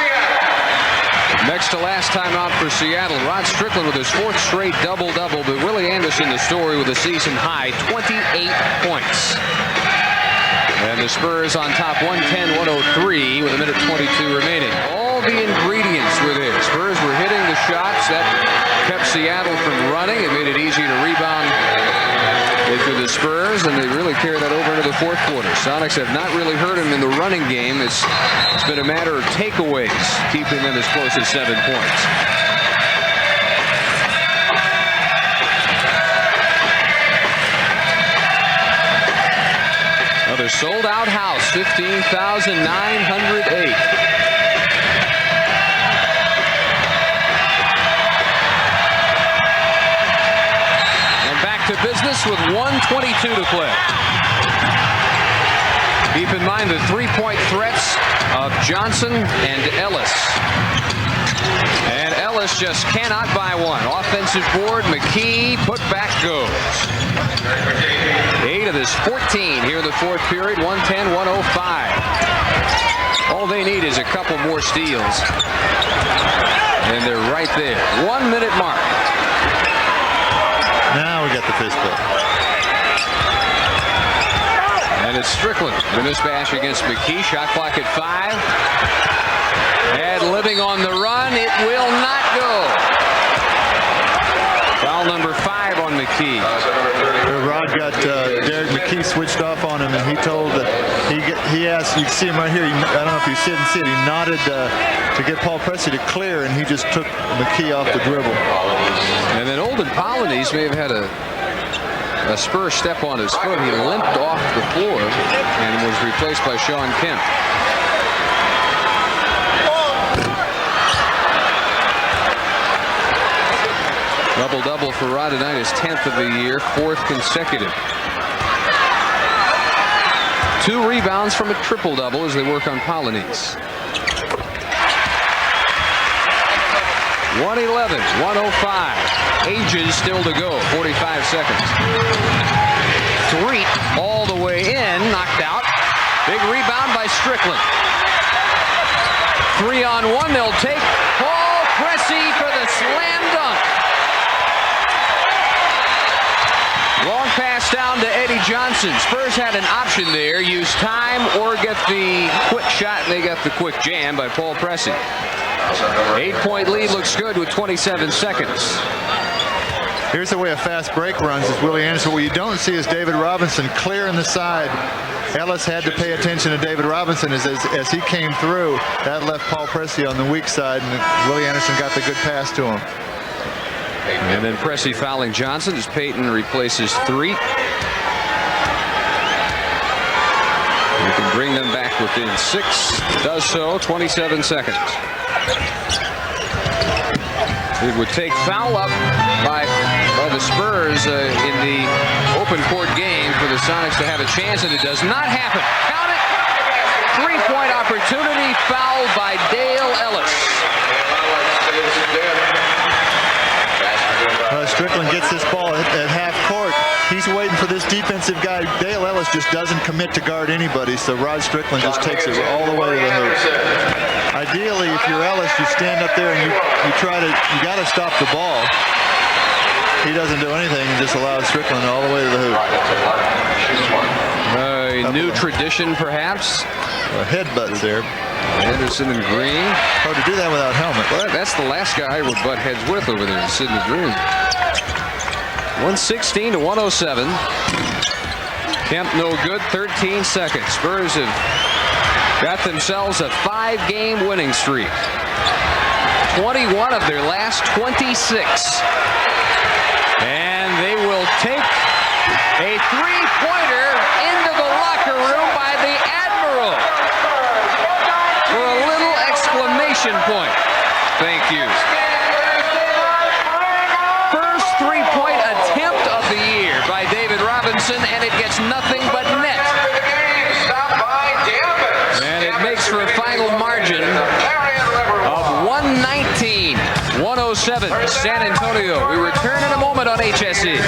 Next to last timeout for Seattle. Rod Strickland with his 4th straight double-double, but Willie Anderson, the story, with a season high 28 points. And the Spurs on top 110-103 with 1:22 remaining. All the ingredients were there. Spurs were hitting the shots that kept Seattle from running. It made it easier to rebound into the Spurs, and they really carried that over into the fourth quarter. Sonics have not really hurt them in the running game. It's been a matter of takeaways, keeping them as close as 7 points. Another sold-out house, 15,908. To business with 1:22 to play. Keep in mind the 3-point threats of Johnson and Ellis. And Ellis just cannot buy one. Offensive board, McKee, put back goes. 8 of his 14 here in the fourth period, 110-105. All they need is a couple more steals. And they're right there. 1 minute mark. Now we got the fist play. And it's Strickland. The mismatch against McKee. Shot clock at 5. And living on the run. It will not go. Foul number 5 on McKee. Rod got Derek McKee switched off on him, and he told that He asked, you can see him right here. I don't know if you see it. He nodded to get Paul Pressey to clear, and he just took McKee off the dribble. And then Olden Polynice may have had a Spur step on his foot. He limped off the floor and was replaced by Sean Kemp. Double-double for Rod tonight, his 10th of the year, 4th consecutive. 2 rebounds from a triple-double as they work on Polynice. 111, 105. Ages still to go, 45 seconds. 3 all the way in, knocked out. Big rebound by Strickland. 3-on-1, they'll take. Paul Pressey for the slam dunk. Long pass down to Eddie Johnson. Spurs had an option there. Use time or get the quick shot, and they got the quick jam by Paul Pressey. 8-point lead looks good with 27 seconds. Here's the way a fast break runs is Willie Anderson. What you don't see is David Robinson clear in the side. Ellis had to pay attention to David Robinson as he came through. That left Paul Pressey on the weak side, and Willie Anderson got the good pass to him. And then Pressey fouling Johnson as Payton replaces 3. You can bring them back within 6. Does so, 27 seconds. It would take foul up by the Spurs in the open court game for the Sonics to have a chance, and it does not happen. Count it. 3-point opportunity, fouled by Dale Ellis. Strickland gets this ball at half court. He's waiting for this defensive guy. Dale Ellis just doesn't commit to guard anybody, so Rod Strickland just takes it all the way to the hoop. Ideally, if you're Ellis, you stand up there and you got to stop the ball. He doesn't do anything and just allows Strickland all the way to the hoop. A new tradition, perhaps. Headbutts there. Anderson and Green. Hard to do that without helmet. Well, that's the last guy I would butt heads with over there, Sidney Green. 116 to 107. Kemp no good, 13 seconds. Spurs have got themselves a 5-game winning streak. 21 of their last 26. And they will take a 3-pointer into the locker room by the Admiral for a little exclamation point. Thank you. First 3-point attempt of the year by David Robinson, and it gets nothing but net. And it makes for a final margin of 119-107. San Antonio. We return in a moment on HSE.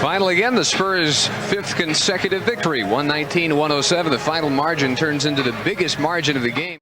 Final again, the Spurs' 5th consecutive victory, 119-107. The final margin turns into the biggest margin of the game.